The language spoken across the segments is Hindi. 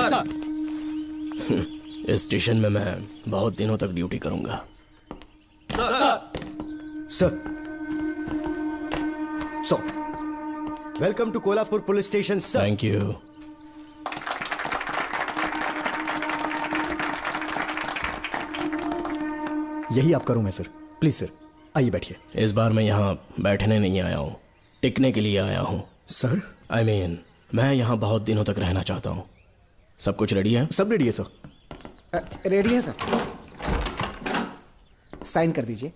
सर। इस स्टेशन में मैं बहुत दिनों तक ड्यूटी करूंगा। Sir so welcome to Kolhapur police station sir. Thank you. यही आपका रूम है सर, प्लीज सर आइए बैठिए। इस बार मैं यहाँ बैठने नहीं आया हूँ, टिकने के लिए आया हूँ। सर I mean, मैं यहाँ बहुत दिनों तक रहना चाहता हूँ। सब कुछ रेडी है? सब रेडी है सर। रेडी है सर, साइन कर दीजिए।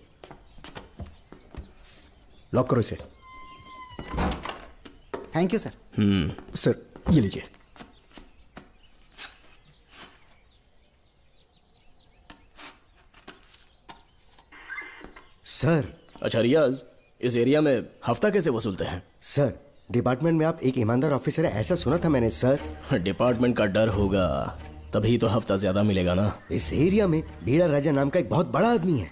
लॉक करो इसे। Thank you sir. सर ये लीजिए। सर। अच्छा रियाज, इस एरिया में हफ्ता कैसे वसूलते हैं? सर डिपार्टमेंट में आप एक ईमानदार ऑफिसर है ऐसा सुना था मैंने सर। डिपार्टमेंट का डर होगा तभी तो हफ्ता ज्यादा मिलेगा ना। इस एरिया में बीड़ा राजा नाम का एक बहुत बड़ा आदमी है।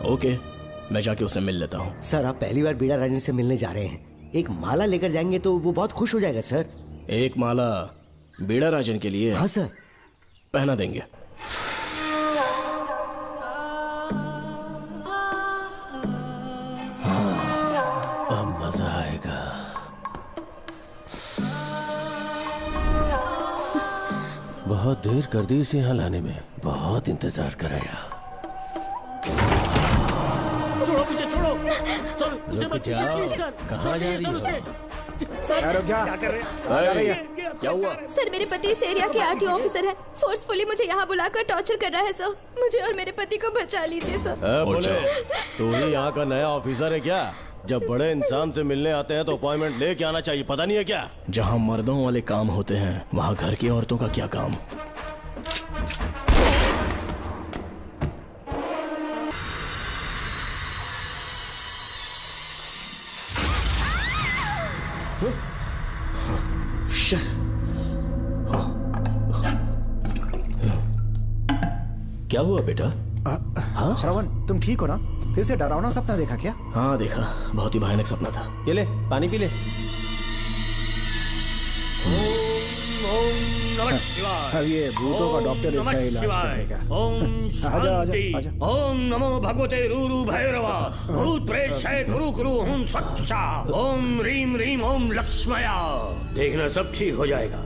ओके, मैं जाके उससे मिल लेता हूँ। सर आप पहली बार बीड़ा राजा से मिलने जा रहे हैं, एक माला लेकर जाएंगे तो वो बहुत खुश हो जाएगा सर। एक माला बीड़ा राजन के लिए? हाँ सर। पहना देंगे। अब मजा आएगा। बहुत देर कर दी इसे यहाँ लाने में, बहुत इंतजार कराया। छोड़ो मुझे, छोड़ो सर। रुक जाओ, कहाँ जा रही हो? सर रुक जा। क्या कर रहे हैं? क्या हुआ? सर मेरे पति इस एरिया के आरटीओ ऑफिसर है, फोर्सफुली मुझे यहाँ बुलाकर टॉर्चर कर रहा है सर। मुझे और मेरे पति को बचा लीजिए सर। बोले तू ही यहाँ का नया ऑफिसर है क्या? जब बड़े इंसान से मिलने आते हैं तो अपॉइंटमेंट लेके आना चाहिए, पता नहीं है क्या? जहाँ मर्दों वाले काम होते हैं वहाँ घर की औरतों का क्या काम? क्या हुआ बेटा? हाँ श्रवण, तुम ठीक हो ना? फिर से डरावना सपना देखा क्या? हाँ देखा, बहुत ही भयानक सपना था। ये ले पानी पी ले। अब ये भूतों का डॉक्टर इसका इलाज करेगा। ओम शांति। आजा। ओम नमो भगवते रूरु भैरवा। भूत प्रेत शय गुरु गुरु हूं सच्चा। ओम रीम रीम ओम लक्ष्मया। देखना सब ठीक हो जाएगा।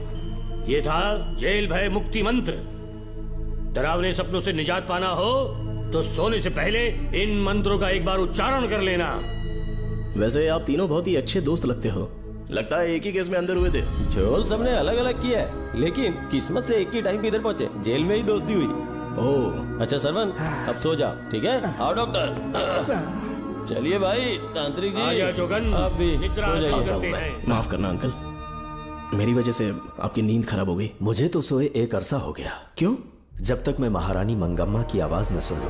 ये था जेल भय मुक्ति मंत्र। डरावने सपनों से निजात पाना हो तो सोने से पहले इन मंत्रों का एक बार उच्चारण कर लेना। वैसे आप तीनों बहुत ही अच्छे दोस्त लगते हो, लगता है एक ही केस में अंदर हुए थे। झोल सबने अलग अलग किया है, लेकिन किस्मत से एक ही टाइम पे इधर पहुंचे, जेल में ही दोस्ती हुई। ओह अच्छा सरवन, अब सो जाओ, ठीक है? आओ डॉक्टर। चलिए भाई तांत्रिक जी, आजा जोगन, आप भी निद्रा सो करते जाइए। हैं। माफ करना अंकल, मेरी वजह से आपकी नींद खराब हो गई। मुझे तो सोए एक अरसा हो गया। क्यों? जब तक मैं महारानी मंगम्मा की आवाज न सुन लूं,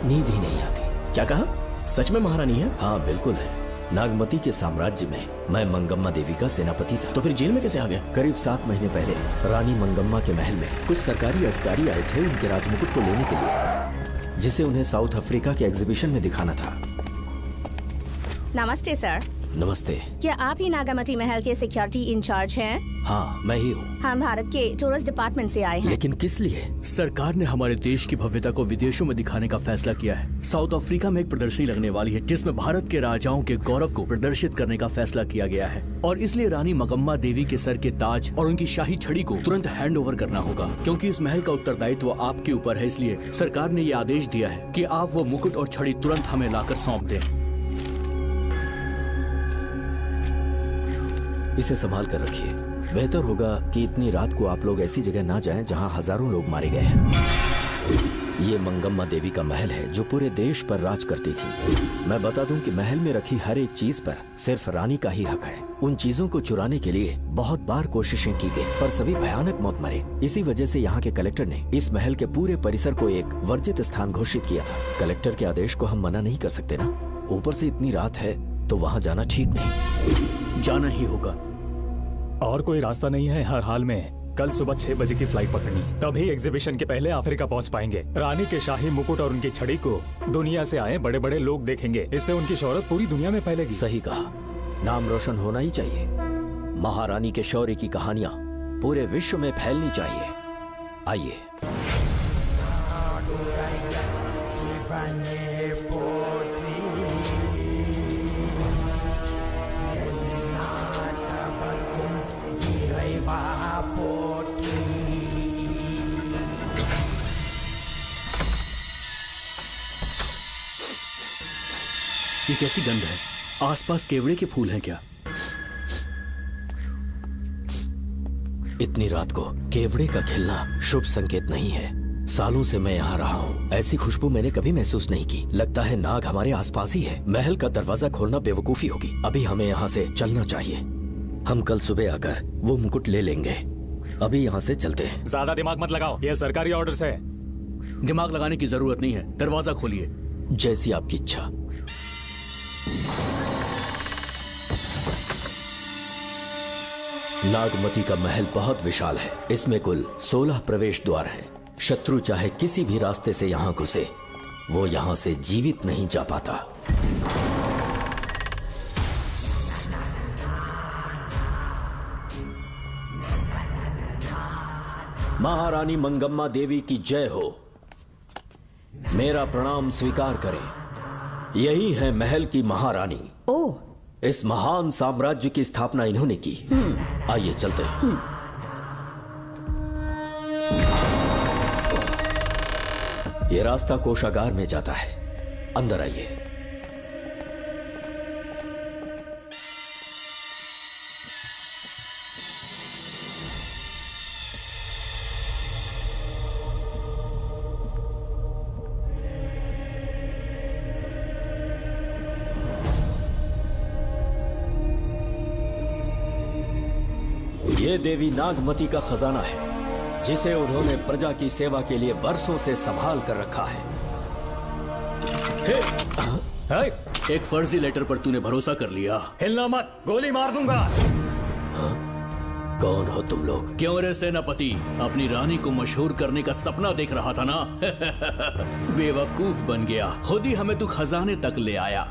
नींद ही नहीं आती। क्या कहा? सच में महारानी है? हाँ बिल्कुल है। नागमती के साम्राज्य में मैं मंगम्मा देवी का सेनापति था। तो फिर जेल में कैसे आ गया? करीब 7 महीने पहले रानी मंगम्मा के महल में कुछ सरकारी अधिकारी आए थे उनके राजमुकुट को लेने के लिए, जिसे उन्हें साउथ अफ्रीका के एग्जीबिशन में दिखाना था। नमस्ते सर। नमस्ते। क्या आप ही नागामती महल के सिक्योरिटी इंचार्ज हैं? हाँ मैं ही हूँ। हम भारत के टूरिस्ट डिपार्टमेंट से आए हैं। लेकिन किस लिए? सरकार ने हमारे देश की भव्यता को विदेशों में दिखाने का फैसला किया है। साउथ अफ्रीका में एक प्रदर्शनी लगने वाली है जिसमें भारत के राजाओं के गौरव को प्रदर्शित करने का फैसला किया गया है, और इसलिए रानी मंगम्मा देवी के सर के ताज और उनकी शाही छड़ी को तुरंत हैंड ओवर करना होगा। क्योंकि इस महल का उत्तरदायित्व आपके ऊपर है, इसलिए सरकार ने ये आदेश दिया है कि आप वो मुकुट और छड़ी तुरंत हमें लाकर सौंप दें। इसे संभाल कर रखिए। बेहतर होगा कि इतनी रात को आप लोग ऐसी जगह ना जाएं जहां हजारों लोग मारे गए हैं। ये मंगम्मा देवी का महल है जो पूरे देश पर राज करती थी। मैं बता दूं कि महल में रखी हर एक चीज पर सिर्फ रानी का ही हक है। उन चीजों को चुराने के लिए बहुत बार कोशिशें की गई, पर सभी भयानक मौत मरे। इसी वजह से यहाँ के कलेक्टर ने इस महल के पूरे परिसर को एक वर्जित स्थान घोषित किया था। कलेक्टर के आदेश को हम मना नहीं कर सकते ना। ऊपर से इतनी रात है तो वहाँ जाना ठीक नहीं। जाना ही होगा। और कोई रास्ता नहीं है। हर हाल में कल सुबह 6 बजे की फ्लाइट पकड़नी है, तभी एग्जीबिशन के पहले अफ्रीका पहुंच पाएंगे। रानी के शाही मुकुट और उनकी छड़ी को दुनिया से आए बड़े बड़े लोग देखेंगे। इससे उनकी शोहरत पूरी दुनिया में फैलेगी। सही कहा, नाम रोशन होना ही चाहिए। महारानी के शौर्य की कहानियां पूरे विश्व में फैलनी चाहिए। आइए। ये कैसी गंध है? आसपास केवड़े के फूल हैं क्या? इतनी रात को केवड़े का खिलना शुभ संकेत नहीं है। सालों से मैं यहाँ रहा हूँ, ऐसी खुशबू मैंने कभी महसूस नहीं की। लगता है नाग हमारे आसपास ही है। महल का दरवाजा खोलना बेवकूफी होगी। अभी हमें यहाँ से चलना चाहिए। हम कल सुबह आकर वो मुकुट ले लेंगे। अभी यहाँ से चलते हैं। ज्यादा दिमाग मत लगाओ, ये सरकारी ऑर्डर्स है। दिमाग लगाने की जरूरत नहीं है, दरवाजा खोलिए। जैसी आपकी इच्छा। नागमती का महल बहुत विशाल है। इसमें कुल 16 प्रवेश द्वार हैं। शत्रु चाहे किसी भी रास्ते से यहाँ घुसे, वो यहाँ से जीवित नहीं जा पाता। महारानी मंगम्मा देवी की जय हो। मेरा प्रणाम स्वीकार करें। यही है महल की महारानी। ओह, इस महान साम्राज्य की स्थापना इन्होंने की। आइए चलते हैं। ये रास्ता कोषागार में जाता है। अंदर आइए। ये देवी नागमती का खजाना है, जिसे उन्होंने प्रजा की सेवा के लिए बरसों से संभाल कर रखा है। एक फर्जी लेटर पर तूने भरोसा कर लिया। हिलना मत, गोली मार दूंगा। कौन हो तुम लोग? क्यों रे सेनापति, अपनी रानी को मशहूर करने का सपना देख रहा था ना? बेवकूफ बन गया। खुद ही हमें तू खजाने तक ले आया।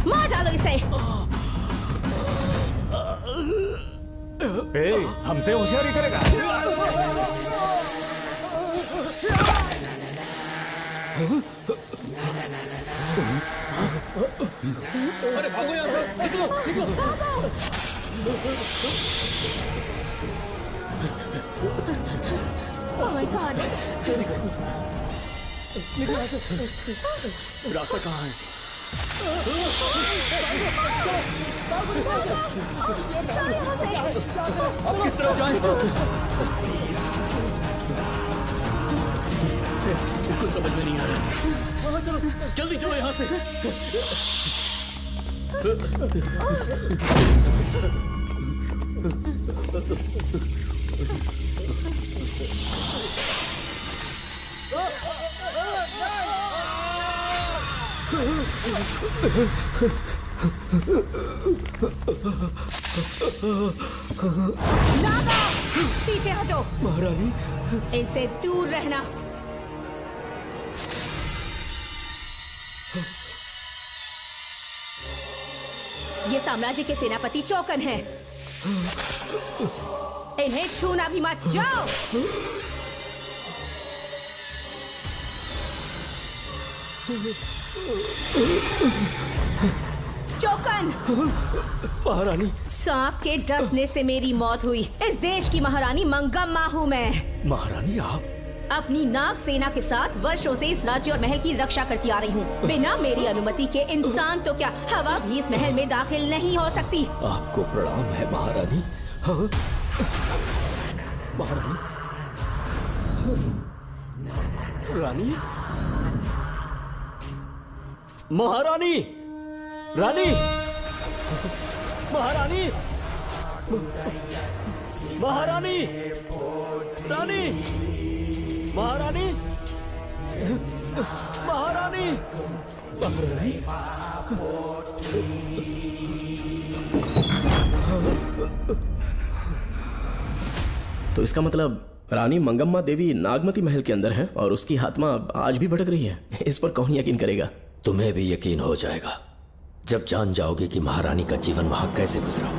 मार डालो इसे। हमसे होशियारी करेगा। अरे भागो यहाँ से, निकलो, निकलो। Oh my God! निकलो यहाँ से। रास्ता कहाँ है? अब किस तरफ जाएं? कुछ समझ में नहीं आ रहा। चलो, जल्दी चलो यहाँ से। नागा, पीछे हटो। महारानी, इनसे दूर रहना। ये साम्राज्य के सेनापति चौकन हैं। इन्हें छूना भी मत। जाओ। चौकन। महारानी, सांप के डसने से मेरी मौत हुई। इस देश की महारानी मंगम्मा हूँ मैं। महारानी आप? अपनी नाग सेना के साथ वर्षों से इस राज्य और महल की रक्षा करती आ रही हूँ। बिना मेरी अनुमति के इंसान तो क्या, हवा भी इस महल में दाखिल नहीं हो सकती। आपको प्रणाम है महारानी। हाँ? महारानी, रानी, महारानी, रानी, महारानी, महारानी, रानी, महारानी, महारानी, महारानी। तो इसका मतलब रानी मंगम्मा देवी नागमती महल के अंदर है और उसकी आत्मा आज भी भटक रही है। इस पर कौन यकीन करेगा? तुम्हें भी यकीन हो जाएगा जब जान जाओगे कि महारानी का जीवन वहां कैसे गुजरा।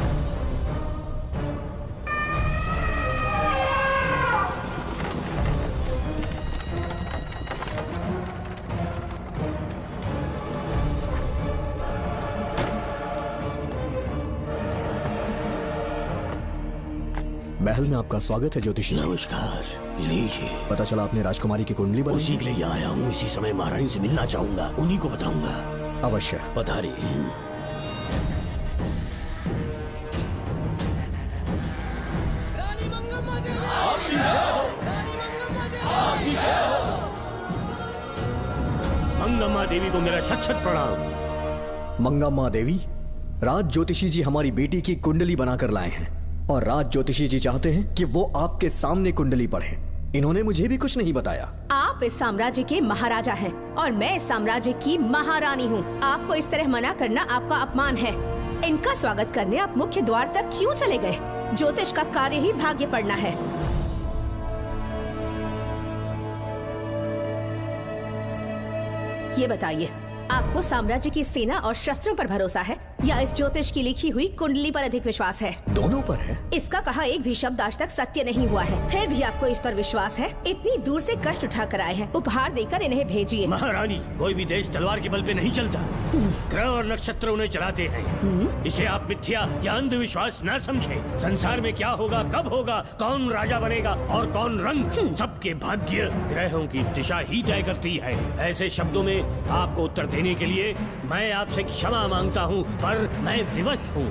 महल में आपका स्वागत है ज्योतिषी। नमस्कार, लीजिए। पता चला आपने राजकुमारी की कुंडली बनाई। उसी के लिए आया हूँ। इसी समय महारानी से मिलना चाहूंगा, उन्हीं को बताऊंगा। अवश्य पधारिए। मंगम्मा देवी को मेरा शत शत प्रणाम। मंगम्मा देवी, राज ज्योतिषी जी हमारी बेटी की कुंडली बनाकर लाए हैं और राज ज्योतिषी जी चाहते हैं कि वो आपके सामने कुंडली पढ़े। इन्होंने मुझे भी कुछ नहीं बताया। आप इस साम्राज्य के महाराजा हैं और मैं इस साम्राज्य की महारानी हूँ। आपको इस तरह मना करना आपका अपमान है। इनका स्वागत करने आप मुख्य द्वार तक क्यों चले गए? ज्योतिष का कार्य ही भाग्य पढ़ना है। ये बताइए, आपको साम्राज्य की सेना और शस्त्रों पर भरोसा है या इस ज्योतिष की लिखी हुई कुंडली पर अधिक विश्वास है? दोनों पर है। इसका कहा एक भी शब्द आज तक सत्य नहीं हुआ है, फिर भी आपको इस पर विश्वास है? इतनी दूर से कष्ट उठाकर आए हैं, उपहार देकर इन्हें भेजिए। महारानी, कोई भी देश तलवार के बल पे नहीं चलता, ग्रह और नक्षत्र उन्हें चलाते हैं। इसे आप मिथ्या या अंधविश्वास न समझें। संसार में क्या होगा, कब होगा, कौन राजा बनेगा और कौन रंग, सबके भाग्य ग्रहों की दिशा ही तय करती है। ऐसे शब्दों में आपको उत्तर देने के लिए मैं आपसे क्षमा मांगता हूँ, पर मैं विवश हूँ।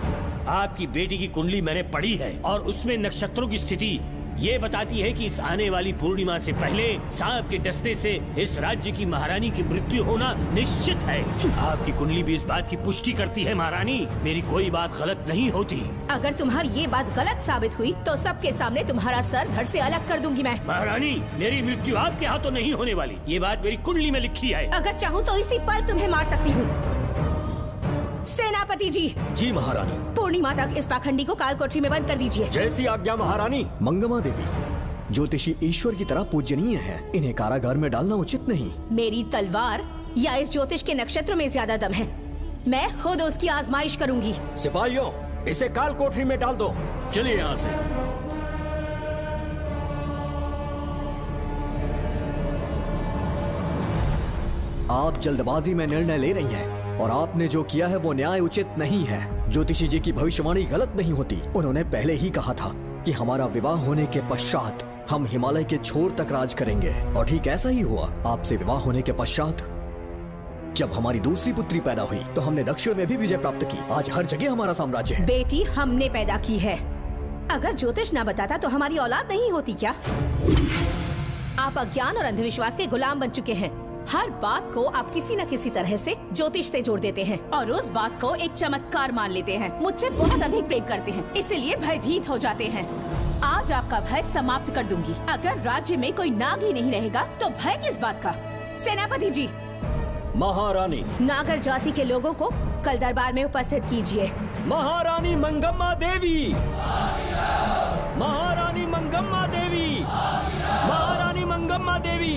आपकी बेटी की कुंडली मैंने पढ़ी है और उसमें नक्षत्रों की स्थिति ये बताती है कि इस आने वाली पूर्णिमा से पहले सांप के डसने से इस राज्य की महारानी की मृत्यु होना निश्चित है। आपकी कुंडली भी इस बात की पुष्टि करती है। महारानी, मेरी कोई बात गलत नहीं होती। अगर तुम्हारी ये बात गलत साबित हुई तो सबके सामने तुम्हारा सर धड़ से अलग कर दूंगी मैं। महारानी, मेरी मृत्यु आपके हाथों नहीं होने वाली, ये बात मेरी कुंडली में लिखी है। अगर चाहूँ तो इसी पल तुम्हें मार सकती हूँ। सेनापति जी। जी महारानी। पूर्णिमा तक इस पाखंडी को कालकोठरी में बंद कर दीजिए। जैसी आज्ञा महारानी। मंगम्मा देवी, ज्योतिषी ईश्वर की तरह पूजनीय है, इन्हें कारागार में डालना उचित नहीं। मेरी तलवार या इस ज्योतिष के नक्षत्रों में ज्यादा दम है, मैं खुद उसकी आजमाइश करूंगी। सिपाहियों, इसे कालकोठरी में डाल दो। चलिए यहाँ से। आप जल्दबाजी में निर्णय ले रही हैं और आपने जो किया है वो न्याय उचित नहीं है। ज्योतिषी जी की भविष्यवाणी गलत नहीं होती। उन्होंने पहले ही कहा था कि हमारा विवाह होने के पश्चात हम हिमालय के छोर तक राज करेंगे और ठीक ऐसा ही हुआ। आपसे विवाह होने के पश्चात जब हमारी दूसरी पुत्री पैदा हुई तो हमने दक्षिण में भी विजय प्राप्त की। आज हर जगह हमारा साम्राज्य है। बेटी हमने पैदा की है। अगर ज्योतिष ना बताता तो हमारी औलाद नहीं होती क्या? आप अज्ञान और अंधविश्वास के गुलाम बन चुके हैं। हर बात को आप किसी न किसी तरह से ज्योतिष से जोड़ देते हैं और उस बात को एक चमत्कार मान लेते हैं। मुझसे बहुत अधिक प्रेम करते हैं, इसीलिए भयभीत हो जाते हैं। आज आपका भय समाप्त कर दूंगी। अगर राज्य में कोई नाग ही नहीं रहेगा तो भय किस बात का? सेनापति जी। महारानी। नागर जाति के लोगों को कल दरबार में उपस्थित कीजिए। महारानी मंगम्मा देवी। महारानी मंगम्मा देवी। महारानी मंगम्मा देवी।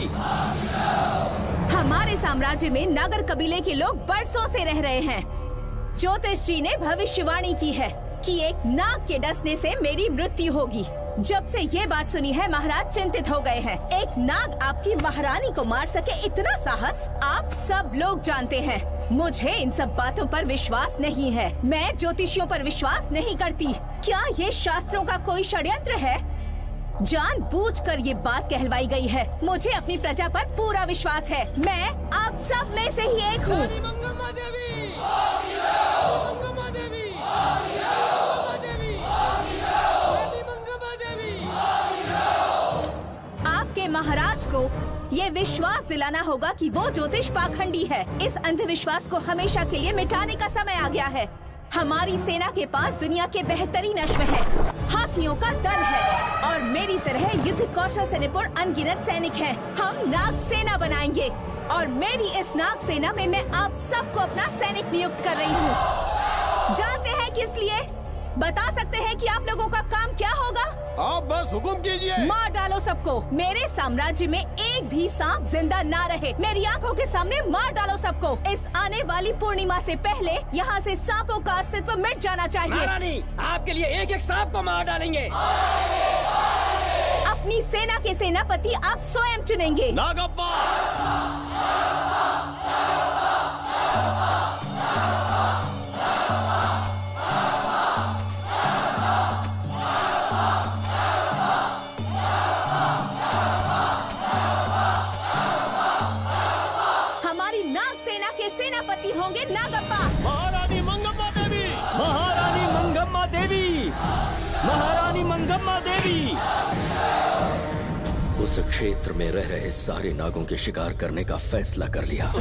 हमारे साम्राज्य में नागर कबीले के लोग बरसों से रह रहे हैं। ज्योतिष जी ने भविष्यवाणी की है कि एक नाग के डसने से मेरी मृत्यु होगी। जब से ये बात सुनी है महाराज चिंतित हो गए हैं। एक नाग आपकी महारानी को मार सके, इतना साहस आप सब लोग जानते हैं। मुझे इन सब बातों पर विश्वास नहीं है। मैं ज्योतिषियों पर विश्वास नहीं करती। क्या ये शास्त्रों का कोई षड्यंत्र है? जानबूझकर ये बात कहलवाई गई है। मुझे अपनी प्रजा पर पूरा विश्वास है। मैं आप सब में से ही एक हूँ। आपके महाराज को ये विश्वास दिलाना होगा कि वो ज्योतिष पाखंडी है। इस अंधविश्वास को हमेशा के लिए मिटाने का समय आ गया है। हमारी सेना के पास दुनिया के बेहतरीन अश्व है, हाथियों का दल है और मेरी तरह युद्ध कौशल से निपुण अनगिनत सैनिक हैं। हम नाग सेना बनाएंगे और मेरी इस नाग सेना में मैं आप सबको अपना सैनिक नियुक्त कर रही हूँ। जानते हैं किस लिए? बता सकते हैं कि आप लोगों का काम क्या होगा? आप बस हुक्म कीजिए। मार डालो सबको। मेरे साम्राज्य में एक भी सांप जिंदा ना रहे। मेरी आंखों के सामने मार डालो सबको। इस आने वाली पूर्णिमा से पहले यहाँ से सांपों का अस्तित्व मिट जाना चाहिए। महारानी, आपके लिए एक एक सांप को मार डालेंगे। अपनी सेना के सेनापति आप स्वयं चुनेंगे। नागप्पा। सेनापति होंगे नागप्पा। महारानी मंगम्मा देवी। महारानी मंगम्मा देवी। महारानी मंगम्मा देवी। उस क्षेत्र में रह रहे सारे नागों के शिकार करने का फैसला कर लिया।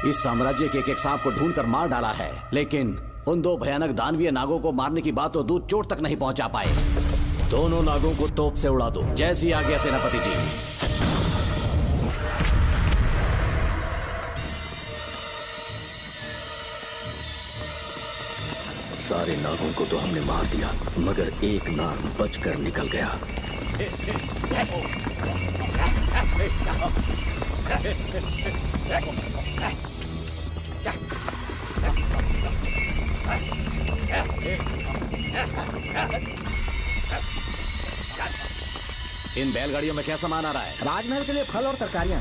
इस साम्राज्य के एक सांप को ढूंढकर मार डाला है, लेकिन उन दो भयानक दानवीय नागों को मारने की बात तो दूध चोट तक नहीं पहुंचा पाए। दोनों नागों को तोप से उड़ा दो। जैसी आज्ञा सेनापति जी। सारे नागों को तो हमने मार दिया, मगर एक नाग बचकर निकल गया। इन बैलगाड़ियों में क्या सामान आ रहा है? राजमहल के लिए फल और तरकारियां।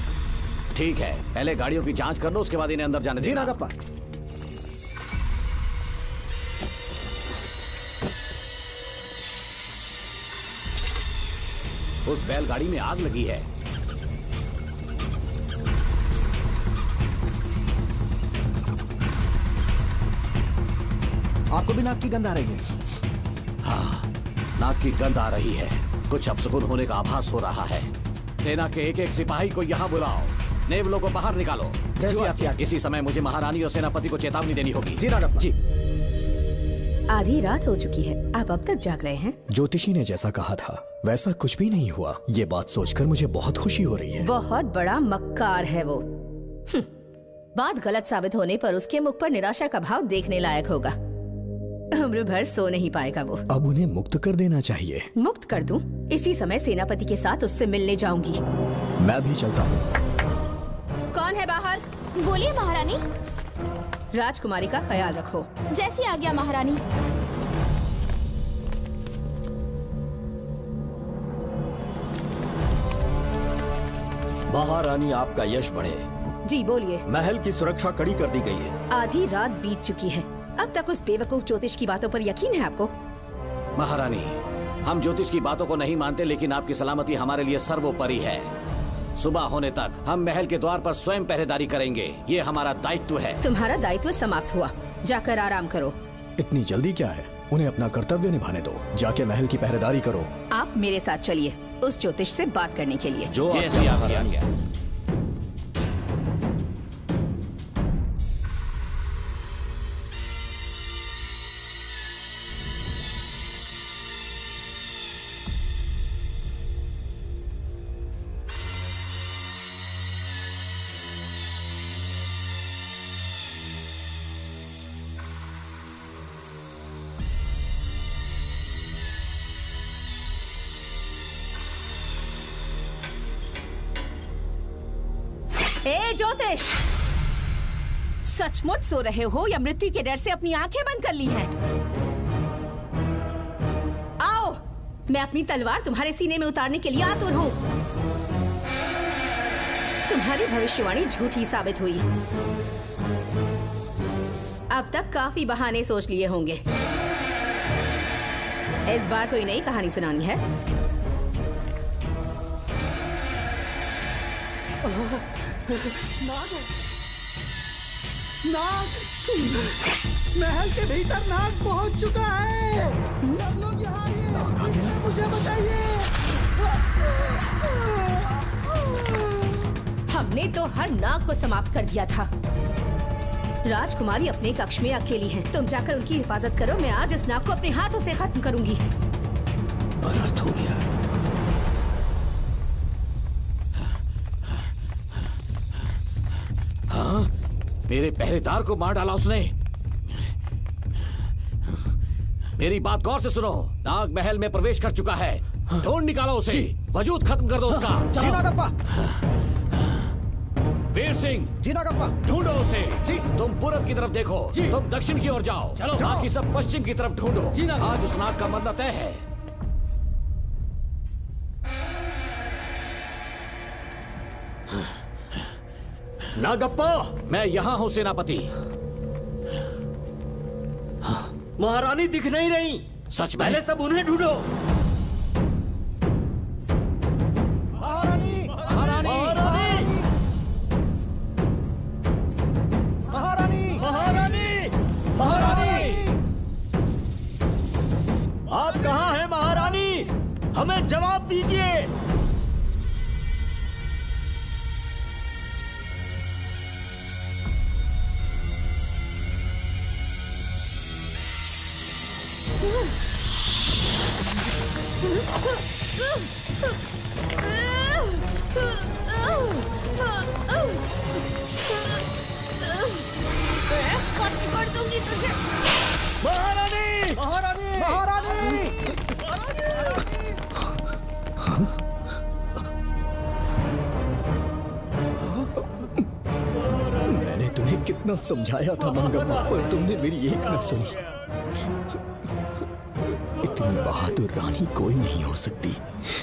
ठीक है, पहले गाड़ियों की जांच कर लो, उसके बाद इन्हें अंदर जाने देना। जी नागप्पा। उस बैलगाड़ी में आग लगी है। आपको भी नाक की गंध आ रही है? हाँ, नाक की गंध आ रही है। कुछ अपशकुन होने का आभास हो रहा है। सेना के एक एक सिपाही को यहाँ बुलाओ। नेवलों को बाहर निकालो। जैसी आपकी आज्ञा। इसी समय मुझे महारानी और सेनापति को चेतावनी देनी होगी। जी नागप्पा। जी। आधी रात हो चुकी है, आप अब तक जाग रहे हैं? ज्योतिषी ने जैसा कहा था वैसा कुछ भी नहीं हुआ। ये बात सोचकर मुझे बहुत खुशी हो रही है। बहुत बड़ा मक्कार है वो। बात गलत साबित होने पर उसके मुख पर निराशा का भाव देखने लायक होगा। उम्र भर सो नहीं पाएगा वो। अब उन्हें मुक्त कर देना चाहिए। मुक्त कर दूं? इसी समय सेनापति के साथ उससे मिलने जाऊंगी। मैं भी चलता हूँ। कौन है बाहर? बोलिए महारानी। राजकुमारी का ख्याल रखो। जैसी आज्ञा महारानी। महारानी, आपका यश बढ़े। जी बोलिए। महल की सुरक्षा कड़ी कर दी गई है। आधी रात बीत चुकी है, अब तक उस बेवकूफ ज्योतिष की बातों पर यकीन है आपको? महारानी, हम ज्योतिष की बातों को नहीं मानते, लेकिन आपकी सलामती हमारे लिए सर्वोपरि है। सुबह होने तक हम महल के द्वार पर स्वयं पहरेदारी करेंगे, ये हमारा दायित्व है। तुम्हारा दायित्व समाप्त हुआ, जाकर आराम करो। इतनी जल्दी क्या है? उन्हें अपना कर्तव्य निभाने दो। जाके महल की पहरेदारी करो। आप मेरे साथ चलिए उस ज्योतिष से बात करने के लिए। जो जैसी आपकी आज्ञा। ए ज्योतिष, सचमुच सो रहे हो या मृत्यु के डर से अपनी आंखें बंद कर ली हैं? आओ, मैं अपनी तलवार तुम्हारे सीने में उतारने के लिए आतुर हूं। तुम्हारी भविष्यवाणी झूठी साबित हुई। अब तक काफी बहाने सोच लिए होंगे। इस बार कोई नई कहानी सुनानी है? नाग, महल के भीतर नाग पहुंच चुका है। सब लोग यहाँ आइए, मुझे बताइए। हमने तो हर नाग को समाप्त कर दिया था। राजकुमारी अपने कक्ष में अकेली हैं। तुम जाकर उनकी हिफाजत करो। मैं आज इस नाग को अपने हाथों से खत्म करूंगी। अनर्थ हो गया। हाँ, मेरे पहरेदार को मार डाला उसने। मेरी बात गौर से सुनो। नाग महल में प्रवेश कर चुका है। ढूंढ निकालो उसे, वजूद खत्म कर दो उसका। जी नागप्पा। वीर सिंह, जी नागप्पा। ढूंढो उसे। जी। तुम पूरब की तरफ देखो, तुम दक्षिण की ओर जाओ। चलो। बाकी सब पश्चिम की तरफ ढूंढो। आज उस नाग का मरना तय है। नागप्पा, मैं यहाँ हूँ सेनापति। महारानी दिख नहीं रही। सच में? पहले सब उन्हें ढूंढो। महारानी, महारानी, महारानी, महारानी, महारानी, आप कहाँ हैं महारानी? हमें जवाब दीजिए। महारानी, महारानी, महारानी। मैंने तुम्हें कितना समझाया था मंगम्मा, पर तुमने मेरी एक न सुनी। इतनी बहादुर रानी कोई नहीं हो सकती।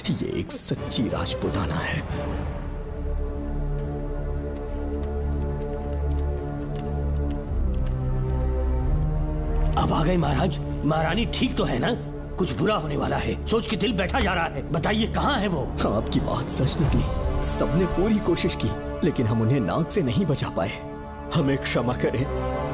ये एक सच्ची राजपुताना है। अब आ गए महाराज। महारानी ठीक तो है ना? कुछ बुरा होने वाला है, सोच के दिल बैठा जा रहा है। बताइए कहाँ है वो? आपकी बात सच निकली। सबने पूरी कोशिश की, लेकिन हम उन्हें नाग से नहीं बचा पाए। हमें क्षमा करें,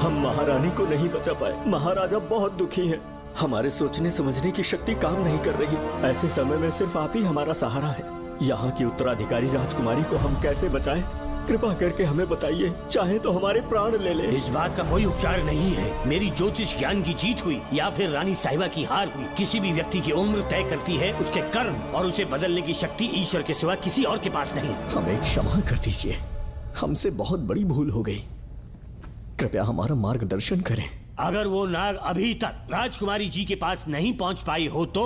हम महारानी को नहीं बचा पाए। महाराजा बहुत दुखी हैं। हमारे सोचने समझने की शक्ति काम नहीं कर रही। ऐसे समय में सिर्फ आप ही हमारा सहारा है। यहाँ की उत्तराधिकारी राजकुमारी को हम कैसे बचाएं? कृपा करके हमें बताइए, चाहे तो हमारे प्राण ले ले। इस बात का कोई उपचार नहीं है। मेरी ज्योतिष ज्ञान की जीत हुई या फिर रानी साहिबा की हार हुई। किसी भी व्यक्ति की उम्र तय करती है उसके कर्म, और उसे बदलने की शक्ति ईश्वर के सिवा किसी और के पास नहीं। हमें क्षमा कर दीजिए, हमसे बहुत बड़ी भूल हो गई। कृपया हमारा मार्गदर्शन करें। अगर वो नाग अभी तक राजकुमारी जी के पास नहीं पहुंच पाई हो तो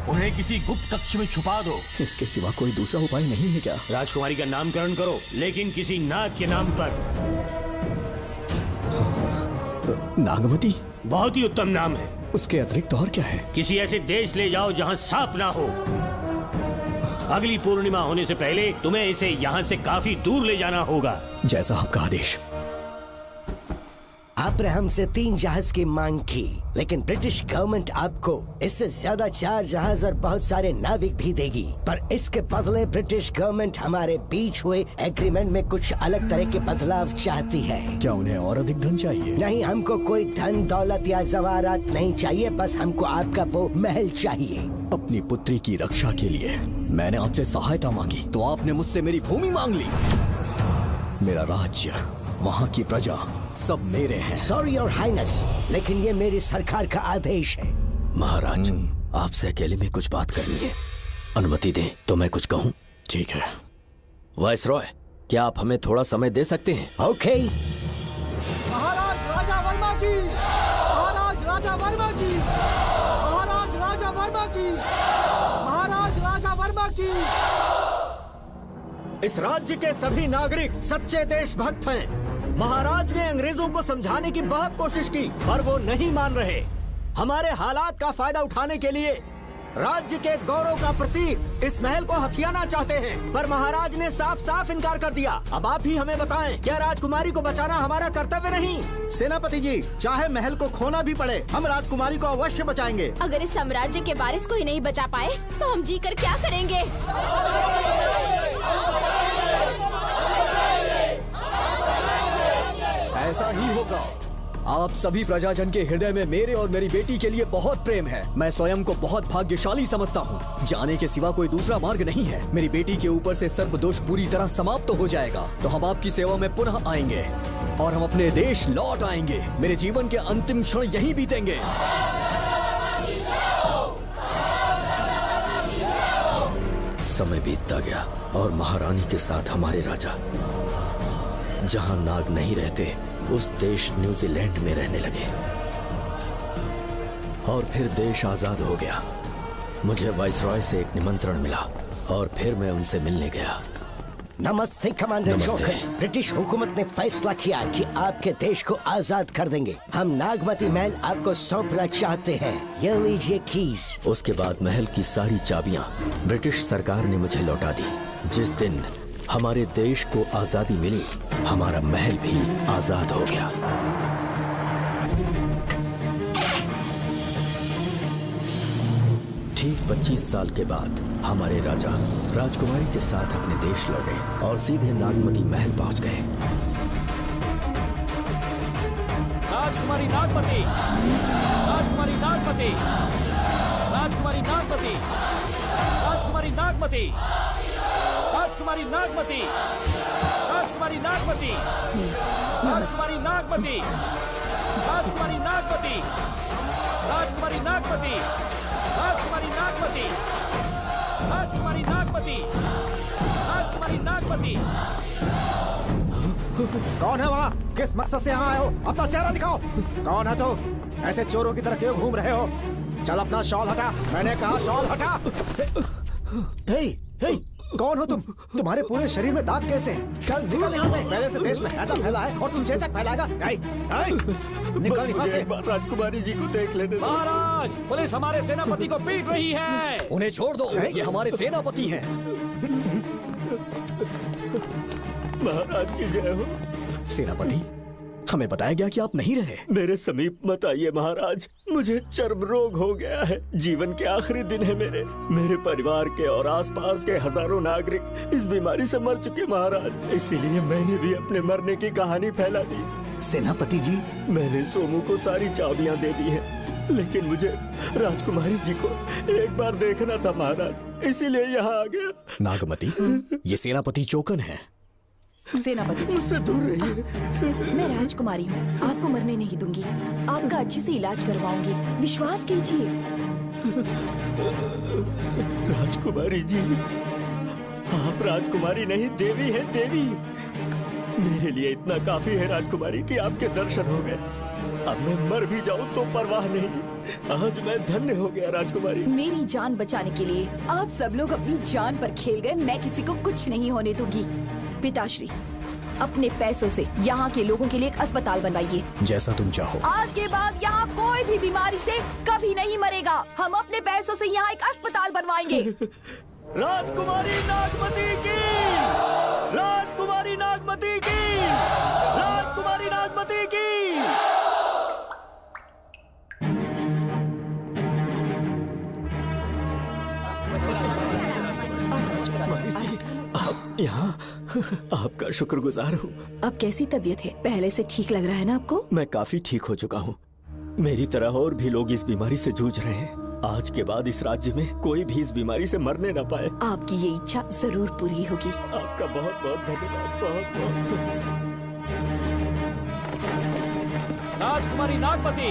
उन्हें किसी गुप्त कक्ष में छुपा दो। इसके सिवा कोई दूसरा उपाय नहीं है क्या? राजकुमारी का नामकरण करो, लेकिन किसी नाग के नाम पर। नागमती? बहुत ही उत्तम नाम है। उसके अतिरिक्त और क्या है? किसी ऐसे देश ले जाओ जहाँ सांप ना हो। अगली पूर्णिमा होने से पहले तुम्हें इसे यहाँ से काफी दूर ले जाना होगा। जैसा आपका आदेश। आपने हमसे 3 जहाज की मांग की, लेकिन ब्रिटिश गवर्नमेंट आपको इससे ज्यादा 4 जहाज और बहुत सारे नाविक भी देगी। पर इसके बदले ब्रिटिश गवर्नमेंट हमारे बीच हुए एग्रीमेंट में कुछ अलग तरह के बदलाव चाहती है। क्या उन्हें और अधिक धन चाहिए? नहीं, हमको कोई धन दौलत या जवाहरात नहीं चाहिए, बस हमको आपका वो महल चाहिए। अपनी पुत्री की रक्षा के लिए मैंने आपसे सहायता मांगी तो आपने मुझसे मेरी भूमि मांग ली। मेरा राज्य, वहाँ की प्रजा सब मेरे हैं। सॉरी योर हाइनेस, लेकिन ये मेरी सरकार का आदेश है। महाराज, आपसे अकेले में कुछ बात करनी है। अनुमति दें तो मैं कुछ कहूँ? ठीक है। वाइसरॉय, क्या आप हमें थोड़ा समय दे सकते हैं? ओके। महाराज राजा वर्मा की, महाराज राजा वर्मा की, महाराज राजा वर्मा की, महाराज राजा वर्मा की। इस राज्य के सभी नागरिक सच्चे देशभक्त हैं। महाराज ने अंग्रेजों को समझाने की बहुत कोशिश की, पर वो नहीं मान रहे। हमारे हालात का फायदा उठाने के लिए राज्य के गौरव का प्रतीक इस महल को हथियाना चाहते हैं, पर महाराज ने साफ साफ इनकार कर दिया। अब आप ही हमें बताएं, क्या राजकुमारी को बचाना हमारा कर्तव्य नहीं? सेनापति जी, चाहे महल को खोना भी पड़े, हम राजकुमारी को अवश्य बचाएंगे। अगर इस साम्राज्य के वारिस को ही नहीं बचा पाए तो हम जीकर क्या करेंगे? ऐसा ही होगा। आप सभी प्रजाजन के हृदय में मेरे और मेरी बेटी के लिए बहुत प्रेम है। मैं स्वयं को बहुत भाग्यशाली समझता हूँ। जाने के सिवा कोई दूसरा मार्ग नहीं है। मेरी बेटी के ऊपर से सर्पदोष पूरी तरह समाप्त हो जाएगा तो हम आपकी सेवा में पुनः आएंगे और हम अपने देश लौट आएंगे। मेरे जीवन के अंतिम क्षण यहीं बीतेंगे। समय बीतता गया और महारानी के साथ हमारे राजा जहां नाग नहीं रहते उस देश न्यूजीलैंड में रहने लगे और फिर देश आजाद हो गया। मुझे वाइसरॉय से एक निमंत्रण मिला और फिर मैं उनसे मिलने गया। नमस्ते कमांडर जोकर। ब्रिटिश हुकूमत ने फैसला किया कि आपके देश को आजाद कर देंगे। हम नागमती महल आपको सौंपना चाहते हैं। ये लीजिए कीज। उसके बाद महल की सारी चाबियां ब्रिटिश सरकार ने मुझे लौटा दी। जिस दिन हमारे देश को आजादी मिली, हमारा महल भी आजाद हो गया। ठीक 25 साल के बाद हमारे राजा राजकुमारी के साथ अपने देश लौटे और सीधे नागमती महल पहुंच गए। राजकुमारी नागमती, राजकुमारी नागमती, राजकुमारी नागमती, राजकुमारी नागमती, राजकुमारी नागमती, राजकुमारी नागमती, राजकुमारी नागमती, राजकुमारी नागमती, राजकुमारी नागमती, राजकुमारी नागमती, राजकुमारी नागमती, राजकुमारी नागमती। कौन है वहाँ? किस मकसद से यहाँ आए हो? अपना चेहरा दिखाओ। कौन है तो? ऐसे चोरों की तरह क्यों घूम रहे हो? चल अपना शॉल हटा। मैंने कहा शॉल हटा। हे, हे, कौन हो तुम? तुम्हारे पूरे शरीर में दाग कैसे हैं? चल निकल यहाँ से। पहले से देश में ऐसा फैला है और तुम चेचक फैलाएगा? निकल यहाँ से। राजकुमारी जी को देख लेने दो। महाराज, पुलिस हमारे सेनापति को पीट रही है। उन्हें छोड़ दो, ये हमारे सेनापति हैं। महाराज की जय हो। सेनापति, हमें बताया गया कि आप नहीं रहे। मेरे समीप मत आइए महाराज, मुझे चर्म रोग हो गया है। जीवन के आखिरी दिन है मेरे परिवार के और आसपास के हजारों नागरिक इस बीमारी से मर चुके महाराज। इसीलिए मैंने भी अपने मरने की कहानी फैला दी। सेनापति जी, मैंने सोमू को सारी चाबियां दे दी हैं, लेकिन मुझे राजकुमारी जी को एक बार देखना था महाराज, इसीलिए यहाँ आ गया। नागमती, ये सेनापति चोकन है। सेनापति जी, उससे दूर रहिए। मैं राजकुमारी हूँ, आपको मरने नहीं दूंगी। आपका अच्छे से इलाज करवाऊंगी, विश्वास कीजिए। राजकुमारी जी, आप राजकुमारी नहीं देवी है, देवी। मेरे लिए इतना काफी है राजकुमारी कि आपके दर्शन हो गए। अब मैं मर भी जाऊं तो परवाह नहीं। आज मैं धन्य हो गया राजकुमारी। मेरी जान बचाने के लिए आप सब लोग अपनी जान पर खेल गए। मैं किसी को कुछ नहीं होने दूंगी। पिताश्री, अपने पैसों से यहाँ के लोगों के लिए एक अस्पताल बनवाइए। जैसा तुम चाहो। आज के बाद यहाँ कोई भी बीमारी से कभी नहीं मरेगा। हम अपने पैसों से यहाँ एक अस्पताल बनवाएंगे। राजकुमारी नागमती की, राजकुमारी नागमती की, राजकुमारी नागमती की। आप यहाँ आपका शुक्रगुजार हूँ। अब कैसी तबीयत है? पहले से ठीक लग रहा है ना आपको? मैं काफी ठीक हो चुका हूँ। मेरी तरह और भी लोग इस बीमारी से जूझ रहे हैं। आज के बाद इस राज्य में कोई भी इस बीमारी से मरने न पाए। आपकी ये इच्छा जरूर पूरी होगी। आपका बहुत बहुत धन्यवाद। बहुत बहुत। राजकुमारी नागमती,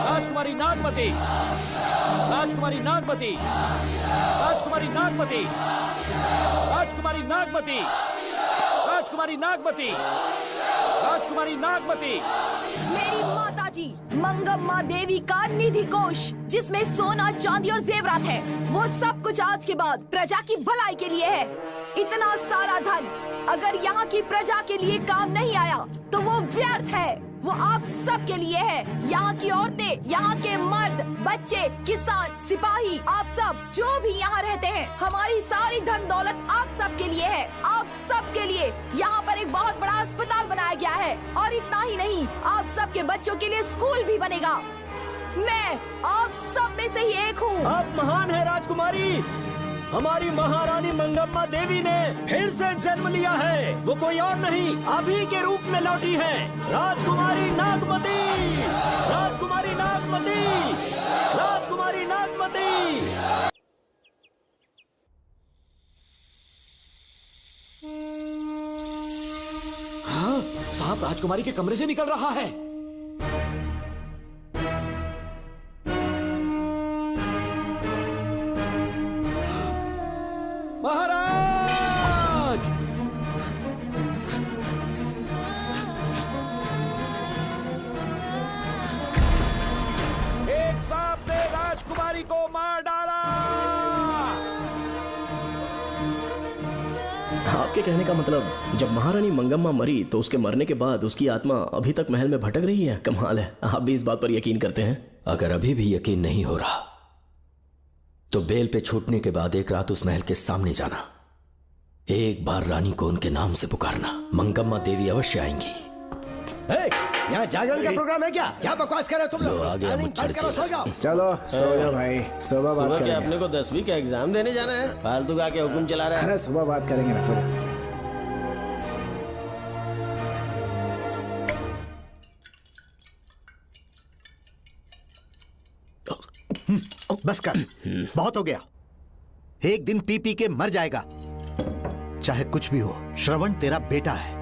राजकुमारी नागमती, राजकुमारी नागमती, राजकुमारी नागमती, राजकुमारी नागमती, राजकुमारी नागमती, राजकुमारी नागमती। मेरी माताजी मंगम्मा देवी का निधि कोष, जिसमें सोना, चांदी और जेवरात है, वो सब कुछ आज के बाद प्रजा की भलाई के लिए है। इतना सारा धन अगर यहाँ की प्रजा के लिए काम नहीं आया तो वो व्यर्थ है। वो आप सब के लिए है। यहाँ की औरतें, यहाँ के मर्द, बच्चे, किसान, सिपाही, आप सब जो भी यहाँ रहते हैं, हमारी सारी धन दौलत आप सब के लिए है। आप सब के लिए यहाँ पर एक बहुत बड़ा अस्पताल बनाया गया है। और इतना ही नहीं, आप सब के बच्चों के लिए स्कूल भी बनेगा। मैं आप सब में से ही एक हूँ। आप महान है राजकुमारी। हमारी महारानी मंगम्मा देवी ने फिर से जन्म लिया है। वो कोई और नहीं, अभी के रूप में लौटी है। राजकुमारी नागमती, राजकुमारी नागमती, राजकुमारी नागमती। हाँ, साहब राजकुमारी के कमरे से निकल रहा है। महाराज! एक सांप ने राजकुमारी को मार डाला। आपके कहने का मतलब, जब महारानी मंगम्मा मरी तो उसके मरने के बाद उसकी आत्मा अभी तक महल में भटक रही है? कमाल है, आप भी इस बात पर यकीन करते हैं? अगर अभी भी यकीन नहीं हो रहा तो बेल पे छूटने के बाद एक रात उस महल के सामने जाना, एक बार रानी को उनके नाम से पुकारना। मंगम्मा देवी अवश्य आएंगी। यहाँ जागरण का प्रोग्राम है क्या? क्या बकवास कर रहे हो तुम लोग? सो जाओ। चलो सो जाओ भाई, सुबह बात करेंगे। अपने को 10वीं का एग्जाम देने जाना है, फालतू का के हुक्म चला रहा है। अरे सुबह बात करेंगे ना, सो जाओ। बस कर, बहुत हो गया। एक दिन पी पी के मर जाएगा। चाहे कुछ भी हो, श्रवण तेरा बेटा है।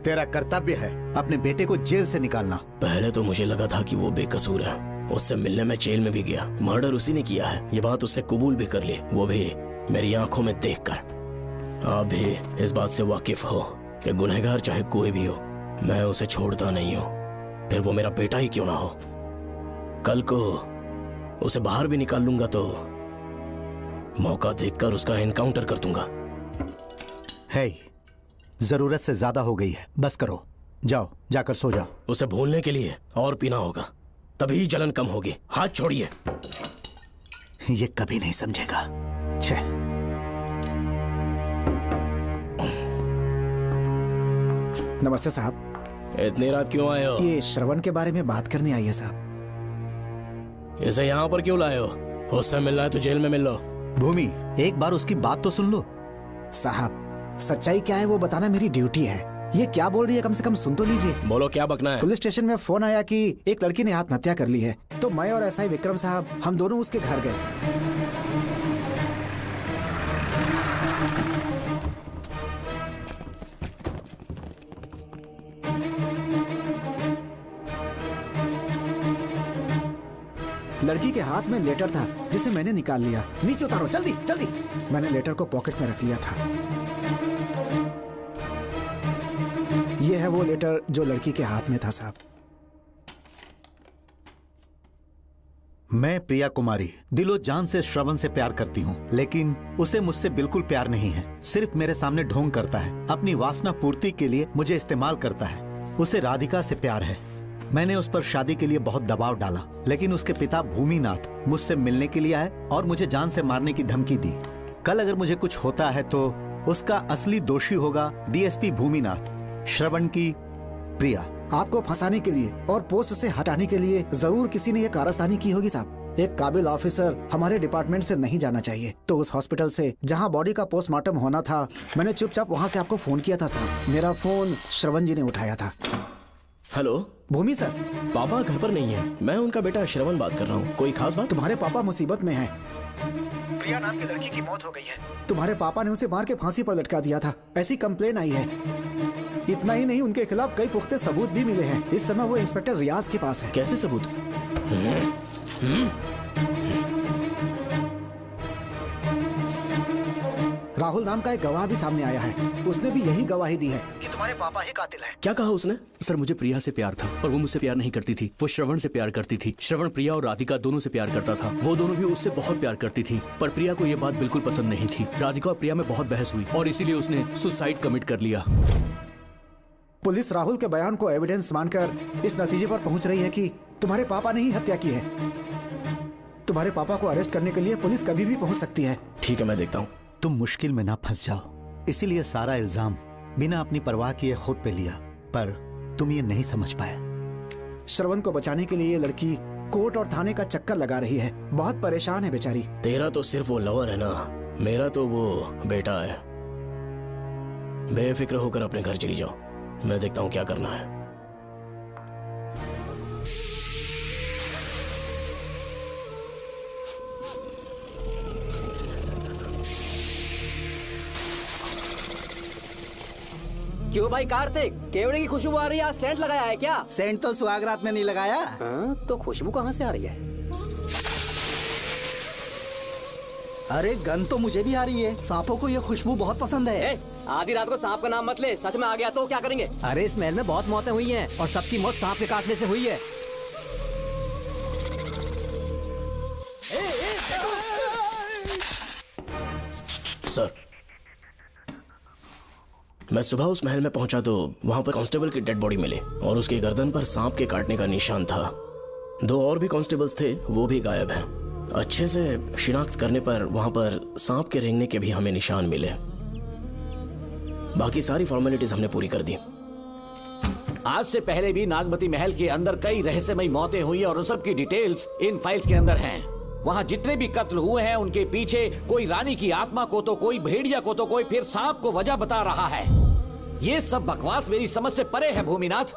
तेरा कर्तव्य है अपने बेटे को जेल से निकालना। पहले तो मुझे लगा था कि वो बेकसूर है। उससे मिलने में जेल में भी गया। मर्डर उसी ने किया है, ये बात उसने कबूल भी कर ली, वो भी मेरी आंखों में देखकर। आप भी इस बात से वाकिफ हो कि गुनहगार चाहे कोई भी हो, मैं उसे छोड़ता नहीं हूँ, फिर वो मेरा बेटा ही क्यों ना हो। कल को उसे बाहर भी निकाल लूंगा तो मौका देखकर उसका एनकाउंटर कर दूंगा। है, जरूरत से ज्यादा हो गई है, बस करो। जाओ, जाकर सो जाओ। उसे भूलने के लिए और पीना होगा, तभी जलन कम होगी। हाथ छोड़िए। ये कभी नहीं समझेगा। छे। नमस्ते साहब। इतनी रात क्यों आए हो? ये श्रवण के बारे में बात करने आई है साहब। इसे यहाँ पर क्यों लाए हो? उससे मिलना है तो जेल में मिल लो। भूमि, एक बार उसकी बात तो सुन लो। साहब, सच्चाई क्या है वो बताना मेरी ड्यूटी है। ये क्या बोल रही है, कम से कम सुन तो लीजिए। बोलो, क्या बकना है? पुलिस स्टेशन में फोन आया कि एक लड़की ने आत्महत्या कर ली है, तो मैं और एसआई विक्रम साहब हम दोनों उसके घर गए। लड़की के हाथ में लेटर था जिसे मैंने निकाल लिया। नीचे उतारो, जल्दी जल्दी। मैंने लेटर को पॉकेट में रख लिया था। ये है वो लेटर जो लड़की के हाथ में था साहब। मैं प्रिया कुमारी दिलो जान से श्रवण से प्यार करती हूँ, लेकिन उसे मुझसे बिल्कुल प्यार नहीं है। सिर्फ मेरे सामने ढोंग करता है, अपनी वासना पूर्ति के लिए मुझे इस्तेमाल करता है। उसे राधिका से प्यार है। मैंने उस पर शादी के लिए बहुत दबाव डाला, लेकिन उसके पिता भूमिनाथ मुझसे मिलने के लिए आए और मुझे जान से मारने की धमकी दी। कल अगर मुझे कुछ होता है तो उसका असली दोषी होगा डीएसपी भूमिनाथ। श्रवण की प्रिया। आपको फंसाने के लिए और पोस्ट से हटाने के लिए जरूर किसी ने ये कारस्तानी की होगी साहब। एक काबिल ऑफिसर हमारे डिपार्टमेंट से नहीं जाना चाहिए। तो उस हॉस्पिटल से जहां बॉडी का पोस्टमार्टम होना था, मैंने चुपचाप वहां से आपको फोन किया था साहब। मेरा फोन श्रवण जी ने उठाया था। हेलो भूमि सर। पापा घर पर नहीं है, मैं उनका बेटा श्रवण बात कर रहा हूँ। कोई खास बात? तुम्हारे पापा मुसीबत में हैं। प्रिया नाम की लड़की की मौत हो गई है। तुम्हारे पापा ने उसे मार के फांसी पर लटका दिया था, ऐसी कंप्लेन आई है। इतना ही नहीं, उनके खिलाफ कई पुख्ते सबूत भी मिले हैं। इस समय वो इंस्पेक्टर रियाज के पास है। कैसे सबूत? राहुल नाम का एक गवाह भी सामने आया है। उसने भी यही गवाही दी है कि तुम्हारे पापा ही कातिल हैं। क्या कहा उसने? सर मुझे प्रिया से प्यार था, पर वो मुझसे प्यार नहीं करती थी। वो श्रवण से प्यार करती थी। श्रवण प्रिया और राधिका दोनों से प्यार करता था। वो दोनों भी उससे बहुत प्यार करती थी, पर प्रिया को ये बात बिल्कुल पसंद नहीं थी। राधिका और प्रिया में बहुत बहस हुई और इसीलिए उसने सुसाइड कमिट कर लिया। पुलिस राहुल के बयान को एविडेंस मानकर इस नतीजे पर पहुंच रही है कि तुम्हारे पापा ने ही हत्या की है। तुम्हारे पापा को अरेस्ट करने के लिए पुलिस कभी भी पहुंच सकती है। ठीक है, मैं देखता हूँ। तुम मुश्किल में ना फंस जाओ, इसीलिए सारा इल्जाम बिना अपनी परवाह किए खुद पे लिया, पर तुम ये नहीं समझ पाए। श्रवण को बचाने के लिए ये लड़की कोर्ट और थाने का चक्कर लगा रही है। बहुत परेशान है बेचारी। तेरा तो सिर्फ वो लवर है ना, मेरा तो वो बेटा है। बेफिक्र होकर अपने घर चली जाओ, मैं देखता हूँ क्या करना है। क्यों भाई कार्तिक, केवड़े की खुशबू आ रही है, आज सेंट लगाया है क्या? सेंट तो सुहागरात में नहीं लगाया। तो खुशबू कहाँ से आ रही है? अरे गन तो मुझे भी आ रही है। सांपों को ये खुशबू बहुत पसंद है। आधी रात को सांप का नाम मत ले, सच में आ गया तो क्या करेंगे? अरे इस महल में बहुत मौतें हुई हैं और सबकी मौत सांप के काटने से हुई है। सर, मैं सुबह उस महल में पहुंचा तो वहां पर कांस्टेबल की डेड बॉडी मिली और उसकी गर्दन पर सांप के काटने का निशान था। 2 और भी कांस्टेबल्स थे, वो भी गायब हैं। अच्छे से शिनाख्त करने पर वहां पर सांप के रेंगने के भी हमें निशान मिले। बाकी सारी फॉर्मेलिटीज हमने पूरी कर दी। आज से पहले भी नागमती महल के अंदर कई रहस्यमयी मौतें हुई और उन सब की डिटेल्स इन फाइल्स के अंदर हैं। वहाँ जितने भी कत्ल हुए हैं उनके पीछे कोई रानी की आत्मा को तो कोई भेड़िया को तो कोई फिर सांप को वजह बता रहा है। ये सब बकवास मेरी समझ से परे है भूमिनाथ।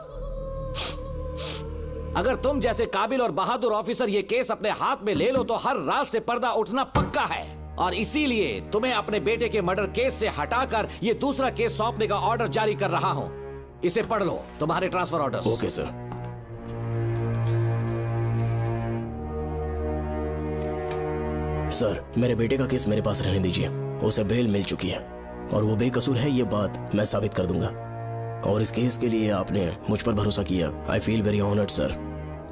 अगर तुम जैसे काबिल और बहादुर ऑफिसर ये केस अपने हाथ में ले लो तो हर रात से पर्दा उठना पक्का है, और इसीलिए तुम्हें अपने बेटे के मर्डर केस से हटाकर ये दूसरा केस सौंपने का ऑर्डर जारी कर रहा हूं। इसे पढ़ लो, तुम्हारे transfer order. Okay sir. Sir, मेरे बेटे का केस मेरे पास रहने दीजिए। उसे बेल मिल चुकी है और वो बेकसूर है, ये बात मैं साबित कर दूंगा। और इस केस के लिए आपने मुझ पर भरोसा किया। I feel very honoured sir.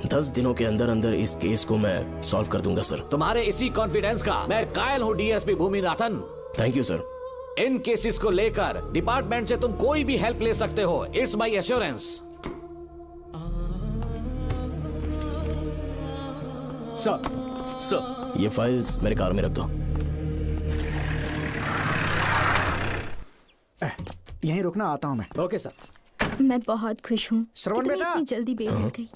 10 दिनों के अंदर अंदर इस केस को मैं सॉल्व कर दूंगा सर। तुम्हारे इसी कॉन्फिडेंस का मैं कायल हूँ DSP Bhuminathan. Thank you sir. In cases को लेकर डिपार्टमेंट से तुम कोई भी हेल्प ले सकते हो। It's my assurance. सर, ये फाइल्स मेरे कार में रख दो। यहीं रुकना, आता हूँ मैं। Okay sir. मैं बहुत खुश हूँ। श्रवण बेटा, इतनी जल्दी बेल मिल गई।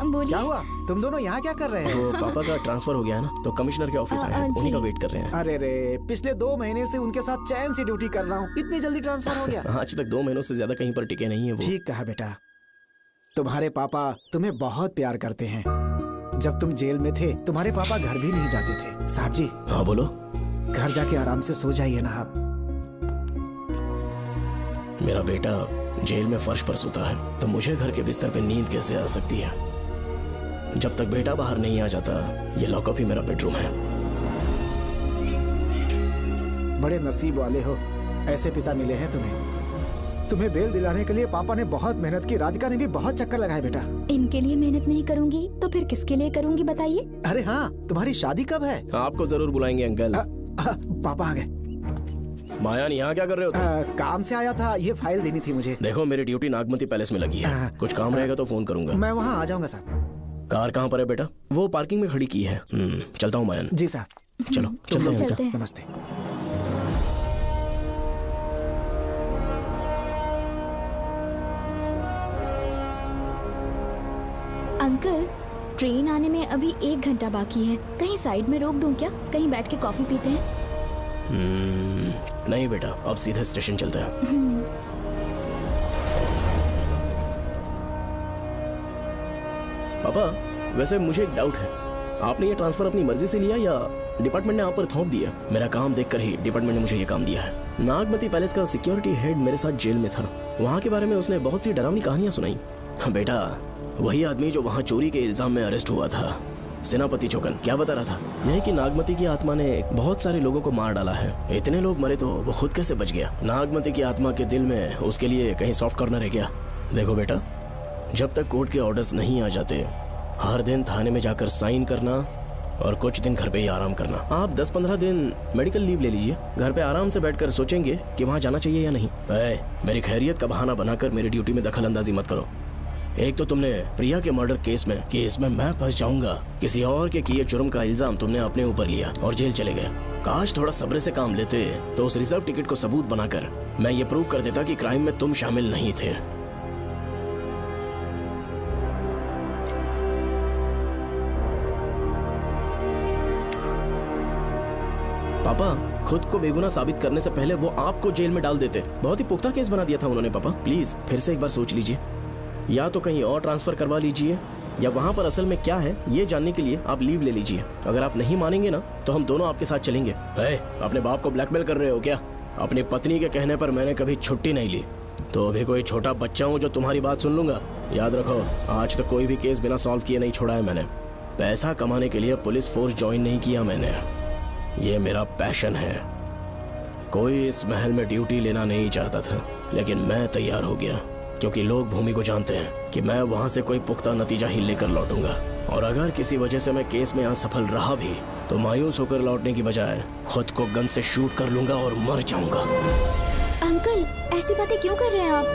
बोलिए। क्या हुआ? तुम दोनों यहाँ क्या कर रहे हो? पापा का ट्रांसफर हो गया है ना, तो कमिश्नर के ऑफिस आए हैं, उन्हीं का वेट कर रहे हैं। अरे रे, पिछले 2 महीने से उनके साथ चैन से ड्यूटी कर रहा हूँ, इतनी जल्दी ट्रांसफर हो गया? आज तक 2 महीनों से ज्यादा कहीं पर टिके नहीं है वो। ठीक कहा बेटा, तुम्हारे पापा तुम्हें बहुत प्यार करते हैं। जब तुम जेल में थे तुम्हारे पापा घर भी नहीं जाते थे। साहब जी। हाँ बोलो। घर जाके आराम से सो जाइए ना आप। मेरा बेटा जेल में फर्श पर सोता है तो मुझे घर के बिस्तर पे नींद कैसे आ सकती है? जब तक बेटा बाहर नहीं आ जाता, ये लॉकअप ही मेरा बेडरूम है। बड़े नसीब वाले हो, ऐसे पिता मिले हैं तुम्हें। तुम्हें बेल दिलाने के लिए पापा ने बहुत मेहनत की, राधिका ने भी बहुत चक्कर लगाए बेटा। इनके लिए मेहनत नहीं करूंगी तो फिर किसके लिए करूंगी बताइए? अरे हाँ, तुम्हारी शादी कब है? आपको जरूर बुलाएंगे अंकल। पापा आ गए। मायान, यहाँ क्या कर रहे हो तुम? काम से आया था, ये फाइल देनी थी मुझे। देखो मेरी ड्यूटी नागमती पैलेस में लगी है, कुछ काम रहेगा तो फोन करूंगा। मैं वहाँ आ जाऊंगा साहब। कार कहाँ पर है बेटा? वो पार्किंग में खड़ी की है। चलता हूँ मायान। जी साहब। चलो चलते हैं। नमस्ते। अंकल, ट्रेन आने में अभी 1 घंटा बाकी है, कहीं साइड में रोक दूं क्या? कहीं बैठ के कॉफी पीते हैं? नहीं बेटा, अब सीधे स्टेशन चलते हैं। पापा, वैसे मुझे एक डाउट है, आपने ये ट्रांसफर अपनी मर्जी से लिया या डिपार्टमेंट ने आप पर थोप दिया? मेरा काम देखकर ही डिपार्टमेंट ने मुझे ये काम दिया है। नागमती पैलेस का सिक्योरिटी हेड मेरे साथ जेल में था, वहाँ के बारे में उसने बहुत सी डरावनी कहानियां सुनाई। हाँ बेटा, वही आदमी जो वहाँ चोरी के इल्जाम में अरेस्ट हुआ था, सेनापति चौकन, क्या बता रहा था? यह कि नागमती की आत्मा ने बहुत सारे लोगों को मार डाला है। इतने लोग मरे तो वो खुद कैसे बच गया? नागमती की आत्मा के दिल में उसके लिए कहीं सॉफ्ट कॉर्नर है क्या? देखो बेटा, जब तक कोर्ट के ऑर्डर्स नहीं आ जाते, हर दिन थाने में जाकर साइन करना और कुछ दिन घर पे ही आराम करना। आप 10-15 दिन मेडिकल लीव ले लीजिए, घर पे आराम से बैठकर सोचेंगे कि वहाँ जाना चाहिए या नहीं। मेरी खैरियत का बहाना बनाकर मेरी ड्यूटी में दखल अंदाजी मत करो। एक तो तुमने प्रिया के मर्डर केस में कि इसमें मैं फंस जाऊंगा, किसी और के किए जुर्म का इल्जाम तुमने अपने ऊपर लिया और जेल चले गए। काश थोड़ा सब्र से काम लेते तो उस रिजर्व टिकट को सबूत बनाकर मैं ये प्रूव कर देता कि क्राइम में तुम शामिल नहीं थे। पापा, खुद को बेगुनाह साबित करने से पहले वो आपको जेल में डाल देते। बहुत ही पुख्ता केस बना दिया था उन्होंने। पापा प्लीज फिर से एक बार सोच लीजिए, या तो कहीं और ट्रांसफर करवा लीजिए या वहाँ पर असल में क्या है ये जानने के लिए आप लीव ले लीजिए। अगर आप नहीं मानेंगे ना तो हम दोनों आपके साथ चलेंगे। अपने बाप को ब्लैकमेल कर रहे हो क्या? अपनी पत्नी के कहने पर मैंने कभी छुट्टी नहीं ली, तो अभी कोई छोटा बच्चा हूँ जो तुम्हारी बात सुन लूंगा? याद रखो, आज तक कोई भी केस बिना सॉल्व किए नहीं छोड़ा है मैंने। पैसा कमाने के लिए पुलिस फोर्स ज्वाइन नहीं किया मैंने, ये मेरा पैशन है। कोई इस महल में ड्यूटी लेना नहीं चाहता था, लेकिन मैं तैयार हो गया क्योंकि लोग भूमि को जानते हैं कि मैं वहां से कोई पुख्ता नतीजा ही लेकर लौटूंगा। और अगर किसी वजह से मैं केस में असफल रहा भी तो मायूस होकर लौटने की बजाय खुद को गन से शूट कर लूंगा और मर जाऊंगा। अंकल, ऐसी बातें क्यों कर रहे हैं आप?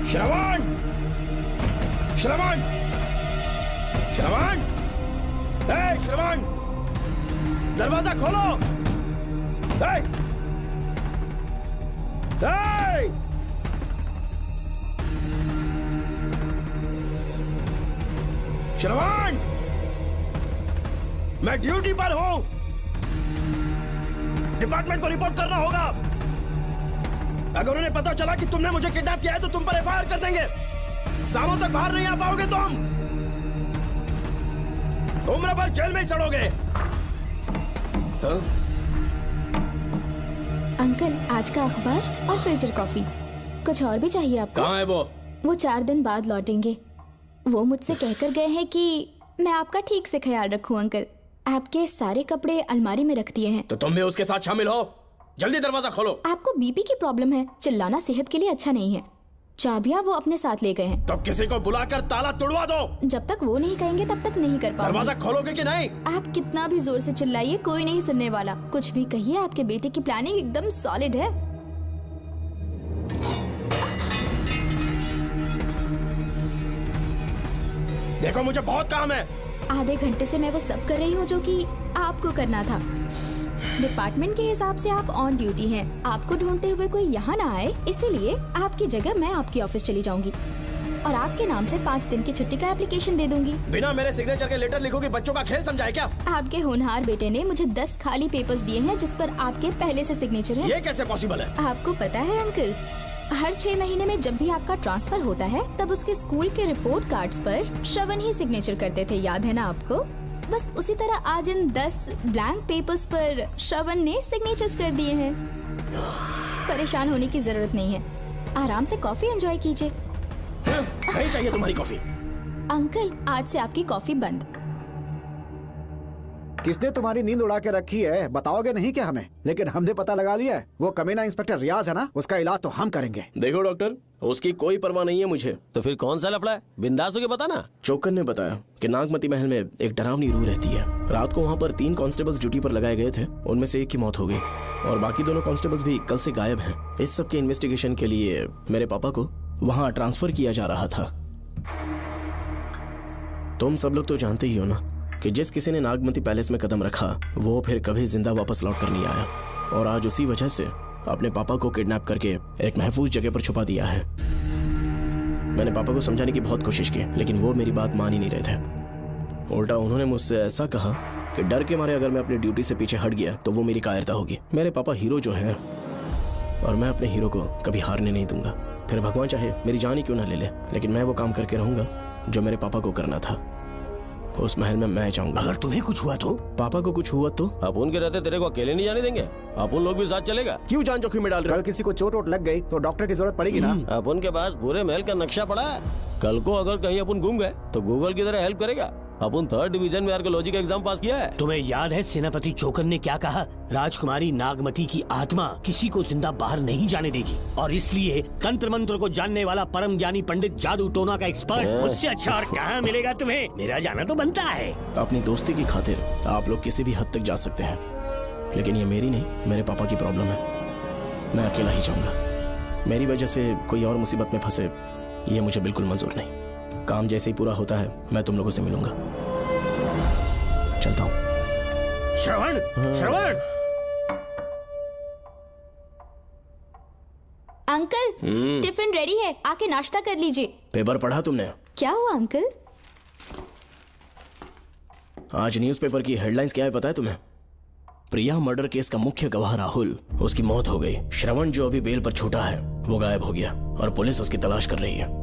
श्रवण! श्रवण! श्रवण! श्रवण! दरवाजा खोलो! श्रवण! मैं ड्यूटी पर हूं, डिपार्टमेंट को रिपोर्ट करना होगा। अगर उन्हें पता चला कि तुमने मुझे किडनैप किया है तो तुम पर एफआईआर कर देंगे। शामों तक बाहर नहीं आ पाओगे तुम, उम्र भर जेल में ही सड़ोगे। अंकल, आज का अखबार और फिल्टर कॉफी। कुछ और भी चाहिए आपको? कहाँ है वो? वो 4 दिन बाद लौटेंगे। वो मुझसे कहकर गए हैं कि मैं आपका ठीक से ख्याल रखूं अंकल। आपके सारे कपड़े अलमारी में रख दिए हैं। तो तुम भी उसके साथ शामिल हो। जल्दी दरवाजा खोलो। आपको बीपी की प्रॉब्लम है, चिल्लाना सेहत के लिए अच्छा नहीं है। चाबियां वो अपने साथ ले गए हैं। तो किसी को बुलाकर ताला तोड़वा दो। जब तक वो नहीं कहेंगे तब तक नहीं कर पाओगे। दरवाजा खोलोगे कि नहीं? आप कितना भी जोर से चिल्लाइए, कोई नहीं सुनने वाला। कुछ भी कहिए, आपके बेटे की प्लानिंग एकदम सॉलिड है। देखो मुझे बहुत काम है। आधे घंटे से मैं वो सब कर रही हूँ जो कि आपको करना था। डिपार्टमेंट के हिसाब से आप ऑन ड्यूटी हैं। आपको ढूंढते हुए कोई यहाँ ना आए, इसीलिए आपकी जगह मैं आपकी ऑफिस चली जाऊंगी और आपके नाम से 5 दिन की छुट्टी का एप्लीकेशन दे दूंगी। बिना मेरे सिग्नेचर के लेटर लिखोगे? बच्चों का खेल समझा है क्या? आपके होनहार बेटे ने मुझे 10 खाली पेपर्स दिए हैं जिस पर आपके पहले से सिग्नेचर है। ये कैसे पॉसिबल है? आपको पता है अंकल, हर 6 महीने में जब भी आपका ट्रांसफर होता है तब उसके स्कूल के रिपोर्ट कार्ड्स पर श्रवण ही सिग्नेचर करते थे, याद है ना आपको? बस उसी तरह आज इन 10 ब्लैंक पेपर्स पर श्रवण ने सिग्नेचर्स कर दिए हैं। परेशान होने की जरूरत नहीं है, आराम से कॉफी एंजॉय कीजिए। नहीं चाहिए तुम्हारी कॉफी। अंकल, आज से आपकी कॉफी बंद। किसने तुम्हारी नींद उड़ा के रखी है? बताओगे नहीं क्या हमें? लेकिन हमने पता लगा लिया है, वो कमीना इंस्पेक्टर रियाज है ना, उसका इलाज तो हम करेंगे। देखो डॉक्टर, उसकी कोई परवाह नहीं है मुझे। तो फिर कौन सा लफड़ा है? बिंदास होके बता ना। चोकन ने बताया कि नागमती महल में एक डरावनी रूह रहती है। रात को वहाँ पर 3 कांस्टेबल्स ड्यूटी पर लगाए गए थे, उनमें से एक की मौत हो गई और बाकी दोनों कांस्टेबल्स भी कल से गायब हैं। इस सब के इन्वेस्टिगेशन के लिए मेरे पापा को वहाँ ट्रांसफर किया जा रहा था। तुम सब लोग तो जानते ही हो ना कि जिस किसी ने नागमती पैलेस में कदम रखा वो फिर कभी जिंदा वापस लौट कर नहीं आया, और आज उसी वजह से अपने पापा को किडनैप करके एक महफूज जगह पर छुपा दिया है। मैंने पापा को समझाने की बहुत कोशिश की, लेकिन वो मेरी बात मान ही नहीं रहे थे। उल्टा उन्होंने मुझसे ऐसा कहा कि डर के मारे अगर मैं अपनी ड्यूटी से पीछे हट गया तो वो मेरी कायरता होगी। मेरे पापा हीरो जो है, और मैं अपने हीरो को कभी हारने नहीं दूंगा। फिर भगवान चाहे मेरी जान ही क्यों ना ले ले, लेकिन मैं वो काम करके रहूंगा जो मेरे पापा को करना था। उस महल में मैं जाऊंगा। अगर तुम्हें कुछ हुआ तो? पापा को कुछ हुआ तो? अपुन के रहते तेरे को अकेले नहीं जाने देंगे। अपुन लोग भी साथ चलेगा। क्यों जान जोखिम में डाल रहे? कल किसी को चोट वोट लग गई तो डॉक्टर की जरूरत पड़ेगी ना। अपुन के पास पूरे महल का नक्शा पड़ा है। कल को अगर कहीं अपन घूम गए तो गूगल की तरह हेल्प करेगा। अपन 3rd डिवीजन में आर्कियोलॉजी का एग्जाम पास किया है। तुम्हें याद है सेनापति चोकन ने क्या कहा? राजकुमारी नागमती की आत्मा किसी को जिंदा बाहर नहीं जाने देगी, और इसलिए तंत्र मंत्र को जानने वाला परम ज्ञानी पंडित जादू टोना का एक्सपर्ट मुझसे अच्छा और कहाँ मिलेगा तुम्हें? मेरा जाना तो बनता है। अपनी दोस्ती की खातिर आप लोग किसी भी हद तक जा सकते हैं, लेकिन ये मेरी नहीं, मेरे पापा की प्रॉब्लम है। मैं अकेला ही जाऊंगा। मेरी वजह से कोई और मुसीबत में फंसे ये मुझे बिल्कुल मंजूर नहीं। काम जैसे ही पूरा होता है मैं तुम लोगों से मिलूंगा। चलता हूँ। श्रवण, श्रवण। अंकल, टिफिन रेडी है, आके नाश्ता कर लीजिए। पेपर पढ़ा तुमने? क्या हुआ अंकल? आज न्यूज़पेपर की हेडलाइंस क्या है पता है तुम्हें? प्रिया मर्डर केस का मुख्य गवाह राहुल, उसकी मौत हो गई। श्रवण जो अभी बेल पर छूटा है वो गायब हो गया और पुलिस उसकी तलाश कर रही है।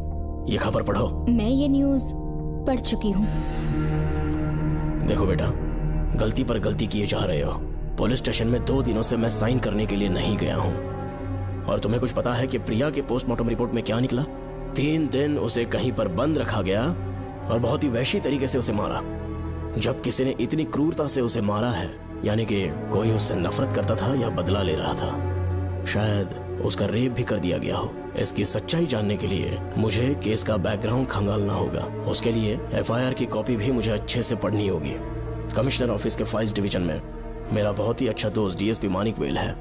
ये खबर पढ़ो। मैं ये न्यूज़ पढ़ चुकी हूँ। देखो बेटा, गलती पर गलती किए जा रहे हो। पुलिस स्टेशन में 2 दिनों से मैं साइन करने के लिए नहीं गया हूँ, और तुम्हें कुछ पता है कि प्रिया के पोस्टमार्टम रिपोर्ट में क्या निकला? 3 दिन उसे कहीं पर बंद रखा गया और बहुत ही वैशी तरीके से उसे मारा। जब किसी ने इतनी क्रूरता से उसे मारा है, यानी कि कोई उससे नफरत करता था या बदला ले रहा था। शायद उसका रेप भी कर दिया गया हो। इसकी सच्चाई जानने के लिए मुझे केस का बैकग्राउंड खंगालना होगा। उसके लिए FIR की कॉपी भी मुझे अच्छे से पढ़नी होगी। कमिश्नर ऑफिस के फाइल्स डिवीजन में मेरा बहुत ही अच्छा दोस्त DSP मानिक वेल है।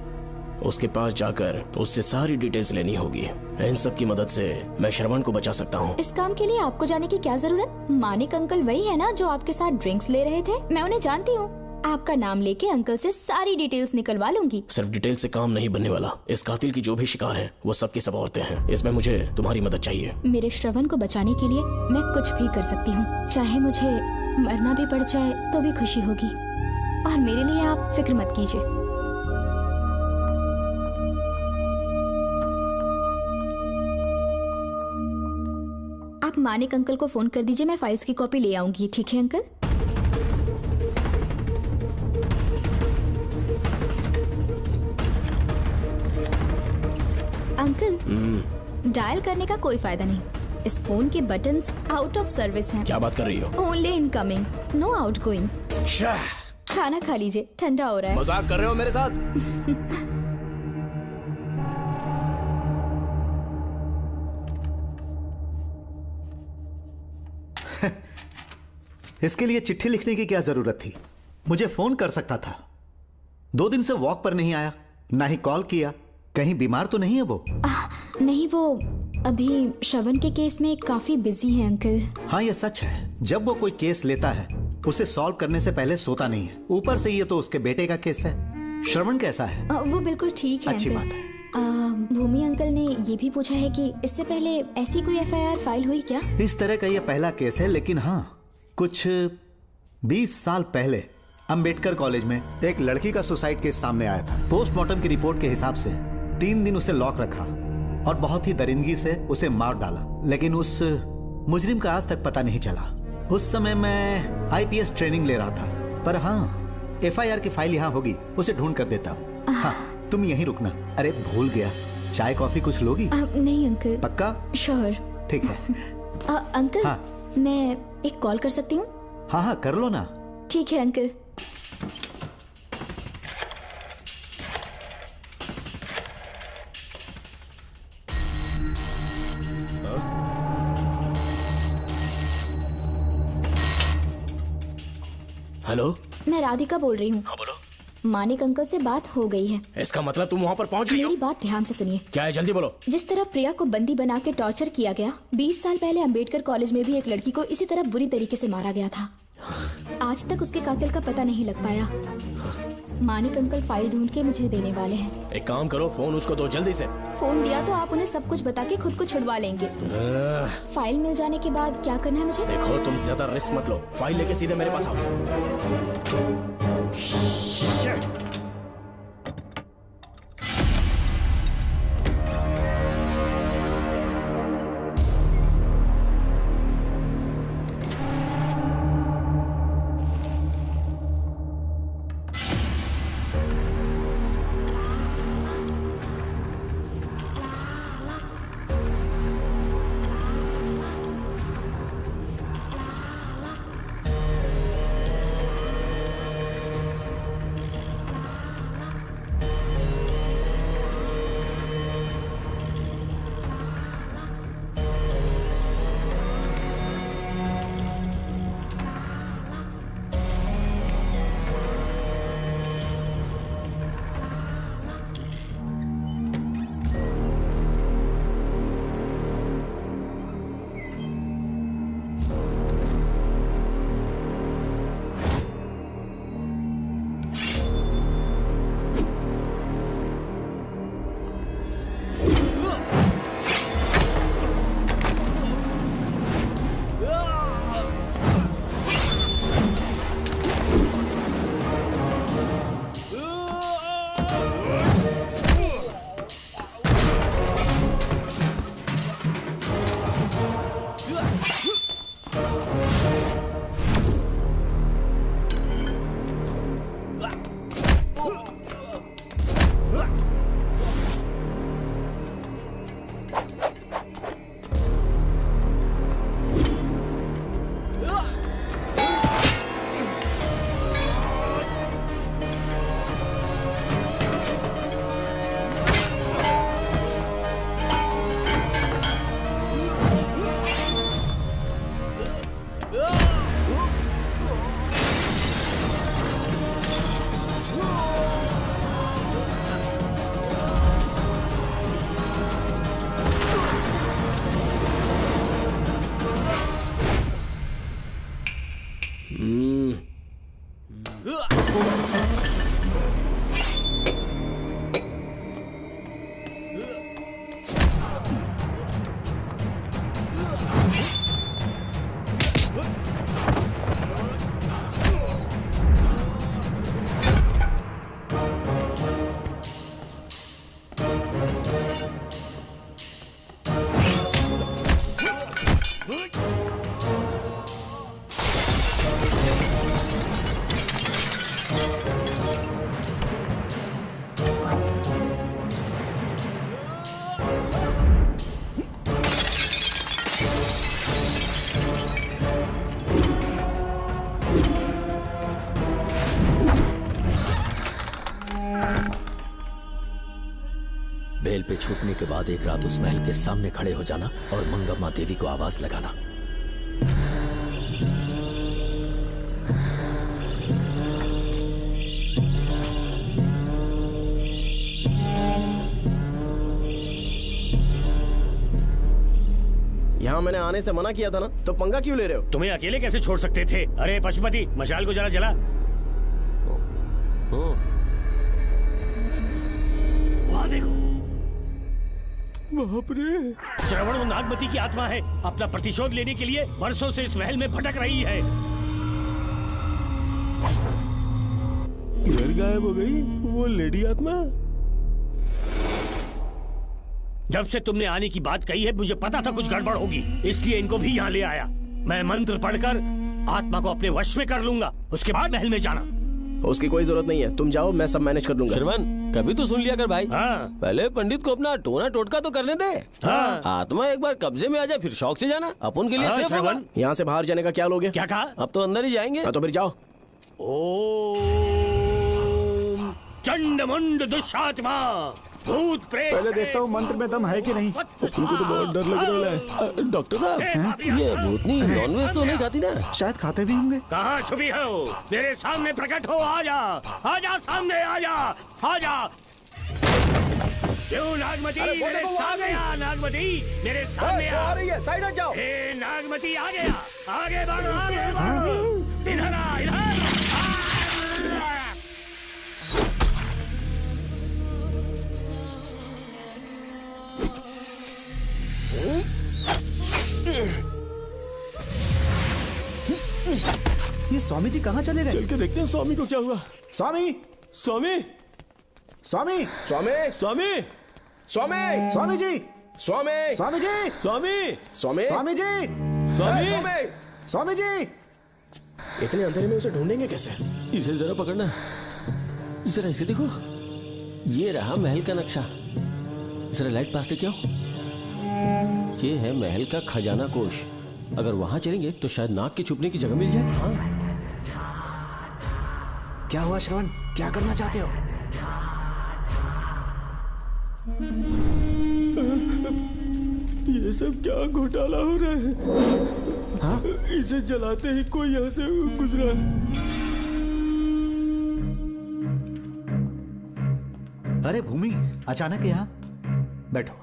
उसके पास जाकर उससे सारी डिटेल्स लेनी होगी। इन सब की मदद से मैं श्रवण को बचा सकता हूँ। इस काम के लिए आपको जाने की क्या जरूरत? मानिक अंकल वही है ना जो आपके साथ ड्रिंक्स ले रहे थे? मैं उन्हें जानती हूँ। आपका नाम लेके अंकल से सारी डिटेल्स निकलवा लूंगी। सिर्फ डिटेल से काम नहीं बनने वाला। इस कातिल की जो भी शिकार है वो सबकी सब औरतें हैं। इसमें मुझे तुम्हारी मदद चाहिए। मेरे श्रवण को बचाने के लिए मैं कुछ भी कर सकती हूँ। चाहे मुझे मरना भी पड़ जाए तो भी खुशी होगी, और मेरे लिए आप फिक्र मत कीजिए। आप मानिक अंकल को फोन कर दीजिए, मैं फाइल्स की कॉपी ले आऊंगी। ठीक है अंकल? अंकल, डायल करने का कोई फायदा नहीं। इस फोन के बटन्स आउट ऑफ सर्विस हैं। क्या बात कर रही हो? Only incoming, no outgoing. खाना खा लीजिए, ठंडा हो रहा है। मजाक कर रहे हो मेरे साथ? इसके लिए चिट्ठी लिखने की क्या जरूरत थी? मुझे फोन कर सकता था। 2 दिन से वॉक पर नहीं आया, ना ही कॉल किया। कहीं बीमार तो नहीं है वो? नहीं, वो अभी श्रवण के केस में काफी बिजी है अंकल। हाँ, ये सच है। जब वो कोई केस लेता है उसे सॉल्व करने से पहले सोता नहीं है। ऊपर से ये तो उसके बेटे का केस है। श्रवण कैसा है? वो बिल्कुल ठीक है। अच्छी अंकल। बात है। भूमि अंकल ने ये भी पूछा है कि इससे पहले ऐसी कोई FIR फाइल हुई क्या? इस तरह का ये पहला केस है, लेकिन हाँ, कुछ 20 साल पहले अंबेडकर कॉलेज में एक लड़की का सुसाइड केस सामने आया था। पोस्टमार्टम की रिपोर्ट के हिसाब से 3 दिन उसे लॉक रखा और बहुत ही दरिंदगी से उसे मार डाला, लेकिन उस मुजरिम का आज तक पता नहीं चला। उस समय मैं IPS ट्रेनिंग ले रहा था, पर हाँ, FIR की फाइल यहाँ होगी, उसे ढूंढ कर देता हूँ। हाँ, तुम यहीं रुकना। अरे भूल गया, चाय कॉफी कुछ लोगी? नहीं अंकल। पक्का? श्योर। ठीक है। अंकल, हाँ। मैं एक कॉल कर सकती हूँ? हाँ हाँ, कर लो ना। ठीक है अंकल। हेलो, मैं राधिका बोल रही हूँ। हाँ बोलो। मानिक अंकल से बात हो गई है। इसका मतलब तुम वहाँ पर पहुँच गई हो? मेरी बात ध्यान से सुनिए। क्या है, जल्दी बोलो। जिस तरह प्रिया को बंदी बना के टॉर्चर किया गया, 20 साल पहले अंबेडकर कॉलेज में भी एक लड़की को इसी तरह बुरी तरीके से मारा गया था। आज तक उसके कातिल का पता नहीं लग पाया। मानिक अंकल फाइल ढूंढ के मुझे देने वाले हैं। एक काम करो, फोन उसको दो जल्दी से। फोन दिया तो आप उन्हें सब कुछ बता के खुद को छुड़वा लेंगे। फाइल मिल जाने के बाद क्या करना है मुझे? देखो, तुम ज्यादा रिस्क मत लो, फाइल लेके सीधे मेरे पास आओ। Shit. जेल पे छूटने के बाद एक रात उस महल के सामने खड़े हो जाना और मंगम्मा देवी को आवाज लगाना। यहाँ मैंने आने से मना किया था ना, तो पंगा क्यों ले रहे हो? तुम्हें अकेले कैसे छोड़ सकते थे? अरे पशुपति, मशाल को जरा जला। वहाँ देखो, बाप रे। श्रवण वो नागमती की आत्मा है, अपना प्रतिशोध लेने के लिए वर्षों से इस महल में भटक रही है। घर गायब हो गई वो लेडी आत्मा। जब से तुमने आने की बात कही है मुझे पता था कुछ गड़बड़ होगी, इसलिए इनको भी यहाँ ले आया। मैं मंत्र पढ़कर आत्मा को अपने वश में कर लूंगा, उसके बाद महल में जाना। उसकी कोई जरूरत नहीं है, तुम जाओ, मैं सब मैनेज कर लूंगा। श्रवण, कभी तो सुन लिया कर भाई। हाँ। पहले पंडित को अपना टोना टोटका तो करने दे। हाँ। आत्मा एक बार कब्जे में आ जाए फिर शौक से जाना, अपन के लिए हाँ, सेफ होगा। यहाँ से बाहर जाने का क्या लोगे? क्या कहा? अब तो अंदर ही जाएंगे। तो फिर जाओ। ओम चंडमुंड दुष्टात्मा भूत प्रेत। पहले देखता हूँ मंत्र में दम है कि नहीं। तुमको तो बहुत डर लग रहा है। डॉक्टर साहब, ये भूतनी नॉनवेज तो नहीं खाती ना? शायद खाते भी होंगे। कहाँ छुपी हो? मेरे सामने प्रकट हो, आजा, आजा सामने, आजा, आजा। क्यों नागमती मेरे सामने आ, नागमती मेरे सामने आ रही है, साइड हट जाओ। ए नागमती आ गया, आगे बढ़ो, आगे बढ़ो, इधर आ, इधर। ये स्वामी जी कहाँ चले गए? चल के देखते हैं स्वामी को क्या हुआ। स्वामी, स्वामी, स्वामी, स्वामी, स्वामी, स्वामी, स्वामी जी, स्वामी, स्वामी जी, स्वामी, स्वामी, स्वामी जी, स्वामी, स्वामी जी। इतने अंधेरे में उसे ढूंढेंगे कैसे? इसे जरा पकड़ना, जरा इसे देखो, ये रहा महल का नक्शा। जरा लाइट पास लेके आओ। ये है महल का खजाना कोष। अगर वहां चलेंगे तो शायद नाग के छुपने की जगह मिल जाए। हाँ। क्या हुआ श्रवण, क्या करना चाहते हो? ये सब क्या घोटाला हो रहा है? हाँ? इसे जलाते ही कोई यहाँ से गुजरा है। अरे भूमि, अचानक यहाँ? बैठो।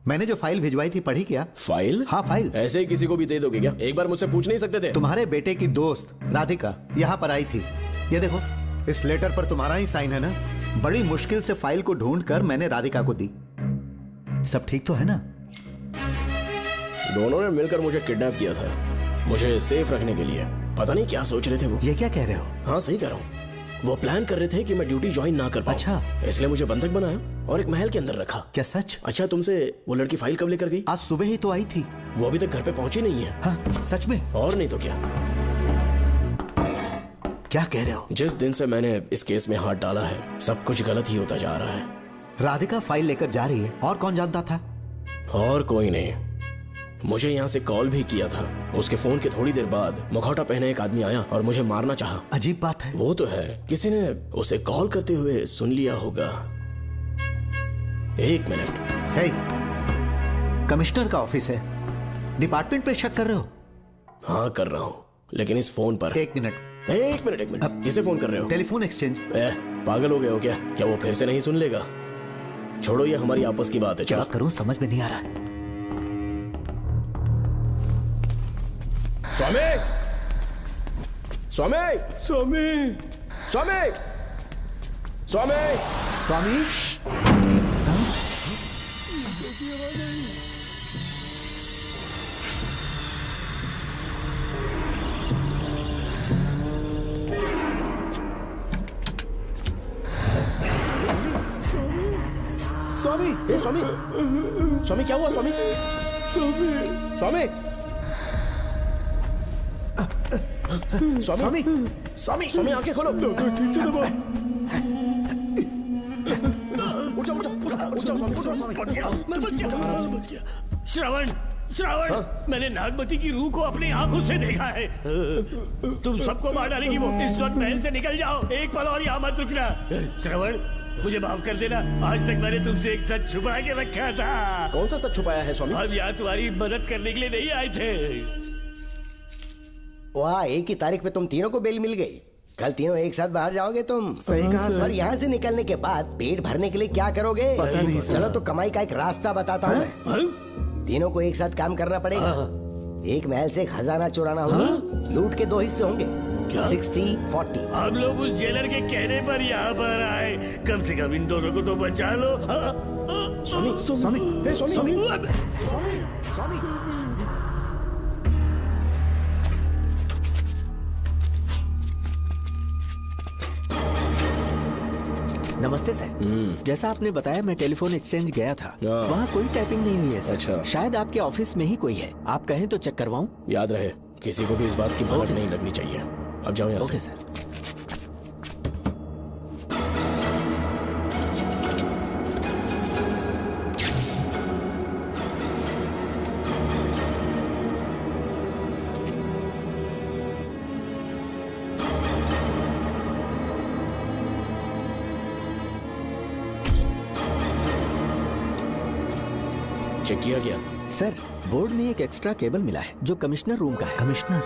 मैंने जो फाइल भिजवाई थी पढ़ी क्या? फाइल? हाँ फाइल। ऐसे ही किसी को भी दे दोगे क्या? एक बार मुझसे पूछ नहीं सकते थे? तुम्हारे बेटे की दोस्त राधिका यहाँ पर आई थी। ये देखो, इस लेटर पर तुम्हारा ही साइन है ना? बड़ी मुश्किल से फाइल को ढूंढकर मैंने राधिका को दी। सब ठीक तो है ना? दोनों ने मिलकर मुझे किडनैप किया था, मुझे सेफ रखने के लिए। पता नहीं क्या सोच रहे थे वो। ये क्या कह रहे हो? हाँ सही कह रहा हूँ। वो प्लान कर रहे थे कि मैं ड्यूटी ज्वाइन ना कर पाऊं। अच्छा। इसलिए मुझे बंधक बनाया और एक महल के अंदर रखा। क्या सच? अच्छा, तुमसे वो लड़की फाइल कब लेकर गई? आज सुबह ही तो आई थी। वो अभी तक घर पे पहुंची नहीं है। हाँ, सच में? और नहीं तो क्या। क्या कह रहे हो? जिस दिन से मैंने इस केस में हाथ डाला है सब कुछ गलत ही होता जा रहा है। राधिका फाइल लेकर जा रही है, और कौन जानता था? और कोई नहीं। मुझे यहाँ से कॉल भी किया था। उसके फोन के थोड़ी देर बाद मुखौटा पहने एक आदमी आया और मुझे मारना चाहा। अजीब बात है। वो तो है, किसी ने उसे कॉल करते हुए सुन लिया होगा। एक मिनट। हे, कमिश्नर का ऑफिस है, डिपार्टमेंट पे शक कर रहे हो? हाँ कर रहा हूँ, लेकिन इस फोन पर। एक मिनट। अब किसे फोन कर रहे हो? Telephone exchange. पागल हो गए हो क्या? क्या वो फिर से नहीं सुन लेगा? छोड़ो, ये हमारी आपस की बात है। क्या करूं समझ में नहीं आ रहा है। स्वामी, स्वामी, स्वामी, स्वामी, स्वामी, स्वामी। स्वामी, ए स्वामी, स्वामी क्या हुआ स्वामी? स्वामी, स्वामी, स्वामी, स्वामी, स्वामी आंखें खोलो। ठीक से दबाओ। उठो, उठो, उठो, उठो स्वामी, उठो स्वामी। मैं बच गया। श्रवण, श्रवण, मैंने नागमती की रूह को अपनी आंखों से देखा है। तुम सबको मार डालेगी वो। इस वक्त महल से निकल जाओ, एक पल और यहाँ मत रुकना। श्रवण, मुझे माफ कर देना, आज तक मैंने तुमसे एक सच छुपा के रखा था। कौन सा सच छुपाया है स्वामी? हम यहाँ तुम्हारी मदद करने के लिए नहीं आए थे। वाह, एक ही तारीख पे तुम तीनों को बेल मिल गई। कल तीनों एक साथ बाहर जाओगे तुम। सही कहा सर। और यहाँ से निकलने के बाद पेट भरने के लिए क्या करोगे? पता नहीं सर। चलो तो कमाई का एक रास्ता बताता हूँ मैं। तीनों को एक साथ काम करना पड़ेगा। एक महल से खजाना चुराना होगा। लूट के 2 हिस्से होंगे, 60-40। हम लोग उस जेलर के कहने पर यहाँ पर आए, कम से कम इन दोनों को तो बचा लो। स्वामी, स्वामी, स्वामी, स्वामी। नमस्ते सर। जैसा आपने बताया मैं टेलीफोन एक्सचेंज गया था, वहाँ कोई टाइपिंग नहीं हुई है सर। अच्छा। शायद आपके ऑफिस में ही कोई है, आप कहें तो चेक करवाऊं? याद रहे, किसी को भी इस बात की भनक नहीं लगनी चाहिए। अब जाओ यहाँ से। Okay sir. चेक किया गया सर। बोर्ड में एक एक्स्ट्रा केबल मिला है जो कमिश्नर रूम का है। कमिश्नर?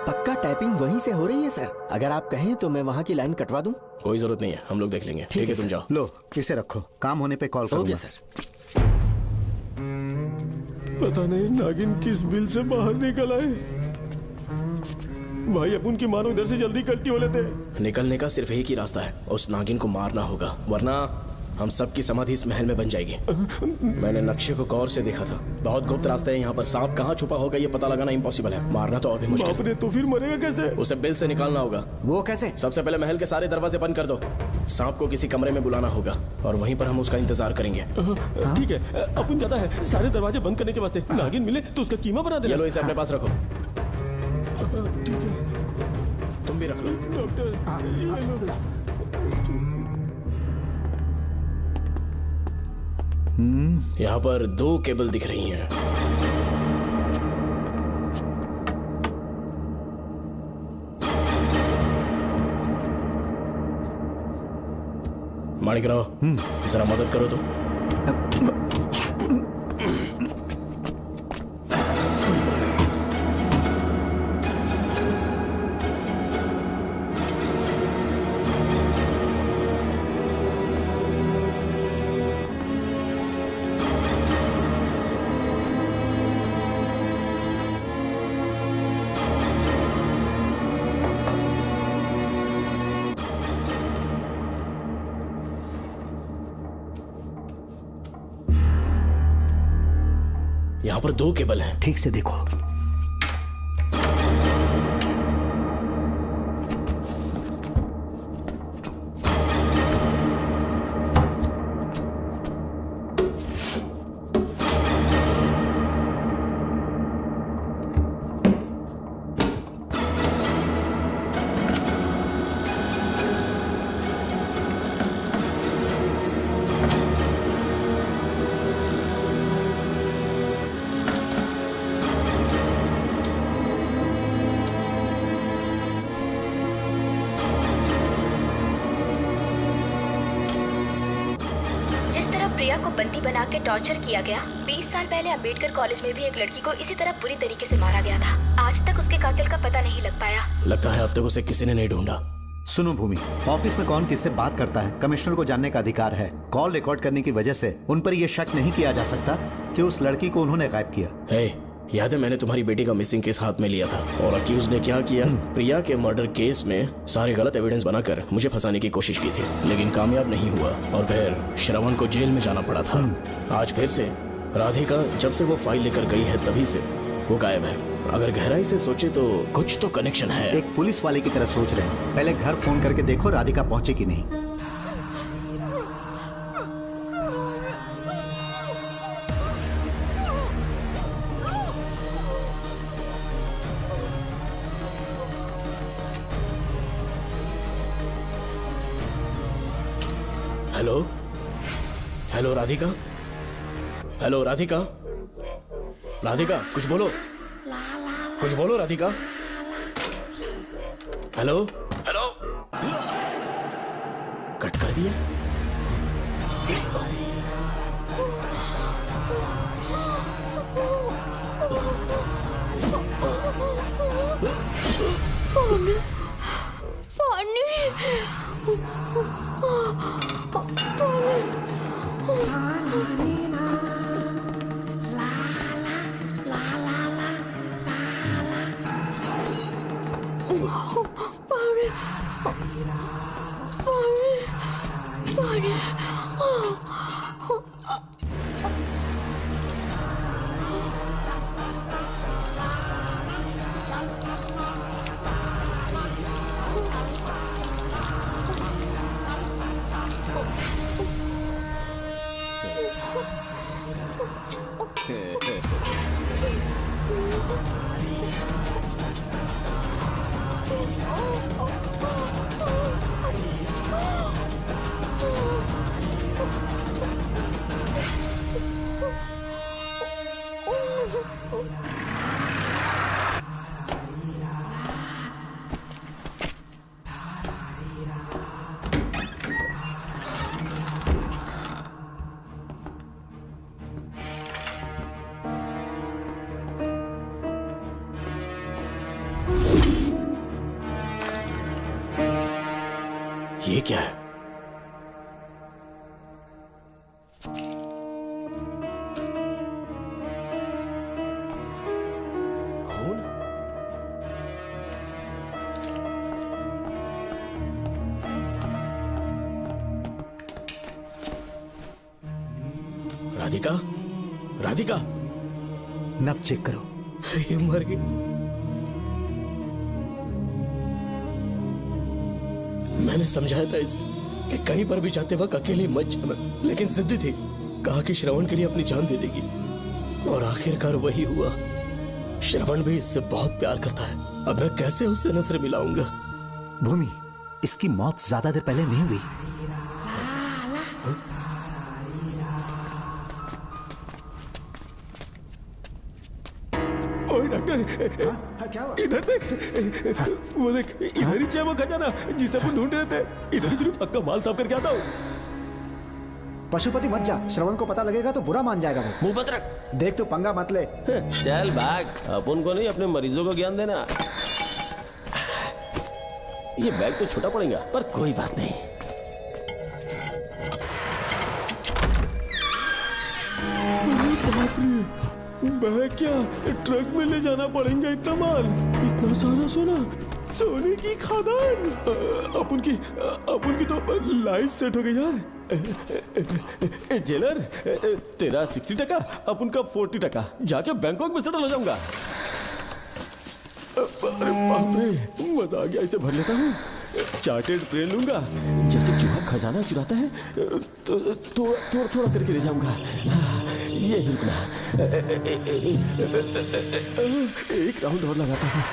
पक्का टाइपिंग वहीं से हो रही है सर। अगर आप कहें तो मैं वहाँ की लाइन कटवा दूं? कोई जरूरत नहीं है, हम लोग देख लेंगे। ठीक है, तुम जाओ। लो इसे रखो, काम होने पे कॉल करूंगा। Okay sir. पता नहीं नागिन किस बिल से बाहर निकल आए। भाई अपन की मानो इधर से जल्दी कट्टी हो लेते। निकलने का सिर्फ एक ही रास्ता है, उस नागिन को मारना होगा, वरना हम सबकी समाधि इस महल में बन जाएगी। मैंने नक्शे को गौर से देखा था, बहुत गुप्त रास्ता है यहाँ पर। सांप कहाँ छुपा होगा ये पता लगाना इम्पॉसिबल है, मारना तो और भी मुश्किल। बाप रे, तो फिर मरेगा कैसे? उसे बिल से निकालना होगा। वो कैसे? सबसे पहले महल के सारे दरवाजे बंद कर दो। सांप को किसी कमरे में बुलाना होगा और वहीं पर हम उसका इंतजार करेंगे। ठीक है, अपन ज्यादा है, सारे दरवाजे बंद करने के वास्ते नागिन मिले तो उसका कीमा बना देना। ये लो, इसे अपने पास रखो। ठीक है, तुम भी रख लो। डॉक्टर यहाँ पर 2 केबल दिख रही हैं। माणिकराव, जरा मदद करो तो। यहाँ पर 2 केबल हैं। ठीक से देखो। प्रिया को बंदी बना के टॉर्चर किया गया। 20 साल पहले अंबेडकर कॉलेज में भी एक लड़की को इसी तरह बुरी तरीके से मारा गया था। आज तक उसके कातिल का पता नहीं लग पाया। लगता है अब तक उसे किसी ने नहीं ढूंढा। सुनो भूमि, ऑफिस में कौन किससे बात करता है कमिश्नर को जानने का अधिकार है। कॉल रिकॉर्ड करने की वजह से उन पर यह शक नहीं किया जा सकता कि उस लड़की को उन्होंने गायब किया। याद है मैंने तुम्हारी बेटी का मिसिंग केस हाथ में लिया था और अक्यूज ने क्या किया, प्रिया के मर्डर केस में सारे गलत एविडेंस बनाकर मुझे फंसाने की कोशिश की थी, लेकिन कामयाब नहीं हुआ और फिर श्रवण को जेल में जाना पड़ा था। आज फिर से राधिका जब से वो फाइल लेकर गई है तभी से वो गायब है। अगर गहराई से सोचे तो कुछ तो कनेक्शन है। एक पुलिस वाले की तरह सोच रहे हैं। पहले घर फोन करके देखो राधिका पहुंचे कि नहीं। Hello hello Radhika, hello Radhika, Radhika कुछ बोलो, कुछ बोलो राधिका। हेलो हेलो कट कर दिया। पानी, पानी, ये क्या है? खून? राधिका, राधिका, नब चेक करो। ये मर गई। मैंने समझाया था इसे कि कहीं पर भी जाते वक्त अकेले मत जाना, लेकिन जिद्दी थी। कहा कि श्रवण के लिए अपनी जान दे देगी, और आखिरकार वही हुआ। श्रवण भी इससे बहुत प्यार करता है। अब मैं कैसे उससे नजर मिलाऊंगा? भूमि, इसकी मौत ज्यादा देर पहले नहीं हुई। ओए डॉक्टर, क्या हुआ? इधर देख, वो देख, इधर ही है वो खजाना जिसे अपन ढूंढ रहे थे। इधर ही चलो, पक्का माल साफ करके आता हूँ। पशुपति मत जा, श्रवण को पता लगेगा तो बुरा मान जाएगा वो। मुंह बंद रख। देख तू पंगा मत ले। चल भाग, अपन को नहीं अपने मरीजों को ज्ञान देना। ये बैग तो छोटा पड़ेगा, पर कोई बात नहीं। बैग क्या ट्रक में ले जाना पड़ेगा? इतना माल, इतना सारा सोना, सोने की खादान। अपन की तो लाइफ सेट हो गई यार। जेलर, तेरा 60%, अपन का 40%। जाके बैंकॉक में सेटल हो जाऊंगा। अरे बाप रे, मजा आ गया। इसे भर लेता हूँ, चार्टेड प्लेन लूंगा। जैसे चूहा खजाना चुराता है तो थोड़ा थोड़ा करके ले जाऊंगा। ये ही रुकना, एक राउंड और लगाता हूँ।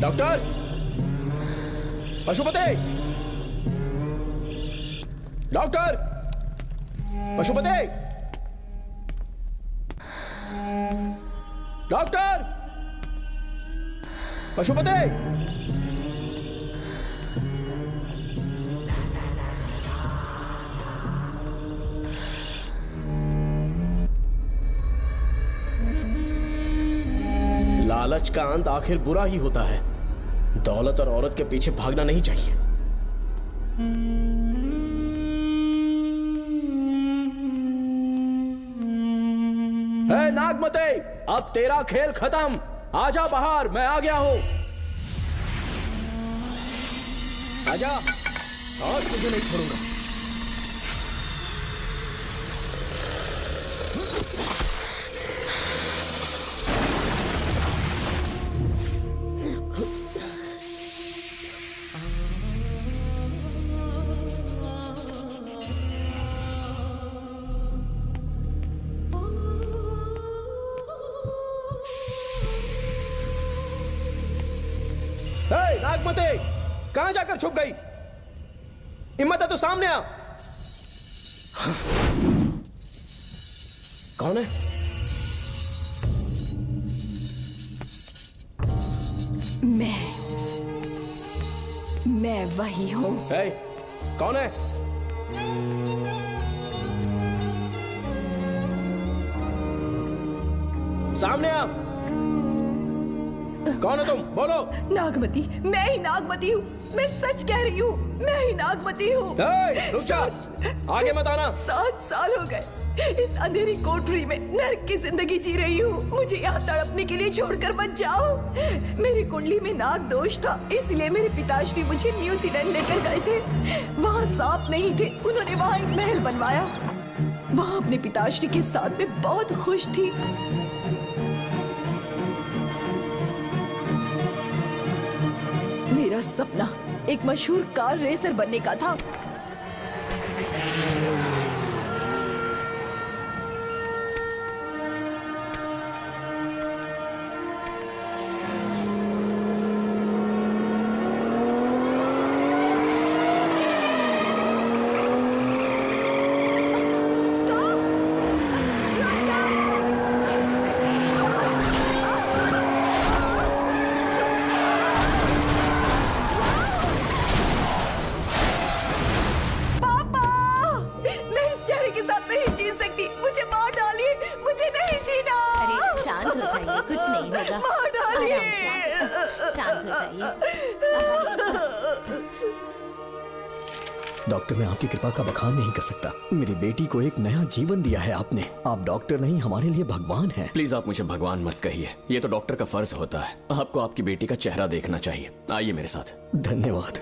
Doctor, Pashupati, doctor, Pashupati, doctor, Pashupati. लालच का अंत आखिर बुरा ही होता है। दौलत और औरत के पीछे भागना नहीं चाहिए। हे नागमते, अब तेरा खेल खत्म। आजा बाहर, मैं आ गया हूं। आजा, और तुझे नहीं छोड़ूंगा। नागमती, कहां जाकर छुप गई? हिम्मत है तो सामने आ। कौन है? मैं वही हूँ। कौन है? सामने आ। कौन है तुम? बोलो। नागमती, मैं ही नागमती हूँ। मैं सच कह रही हूँ, मैं ही नागमती हूँ। रुक जा, आगे मत आना। 7 साल हो गए इस अंधेरी कोठरी में नर्क की जिंदगी जी रही हूँ। मुझे यहाँ तड़पने के लिए छोड़कर मत जाओ। मेरी कुंडली में नाग दोष था, इसलिए मेरे पिताश्री मुझे न्यूजीलैंड लेकर गए थे। वहाँ सांप नहीं थे, उन्होंने वहाँ एक महल बनवाया। वहाँ अपने पिताश्री के साथ में बहुत खुश थी। मेरा सपना एक मशहूर कार रेसर बनने का था। डॉक्टर, मैं आपकी कृपा का बखान नहीं कर सकता। मेरी बेटी को एक नया जीवन दिया है आपने। आप डॉक्टर नहीं, हमारे लिए भगवान हैं। प्लीज आप मुझे भगवान मत कहिए, ये तो डॉक्टर का फर्ज होता है। आपको आपकी बेटी का चेहरा देखना चाहिए। आइए मेरे साथ। धन्यवाद।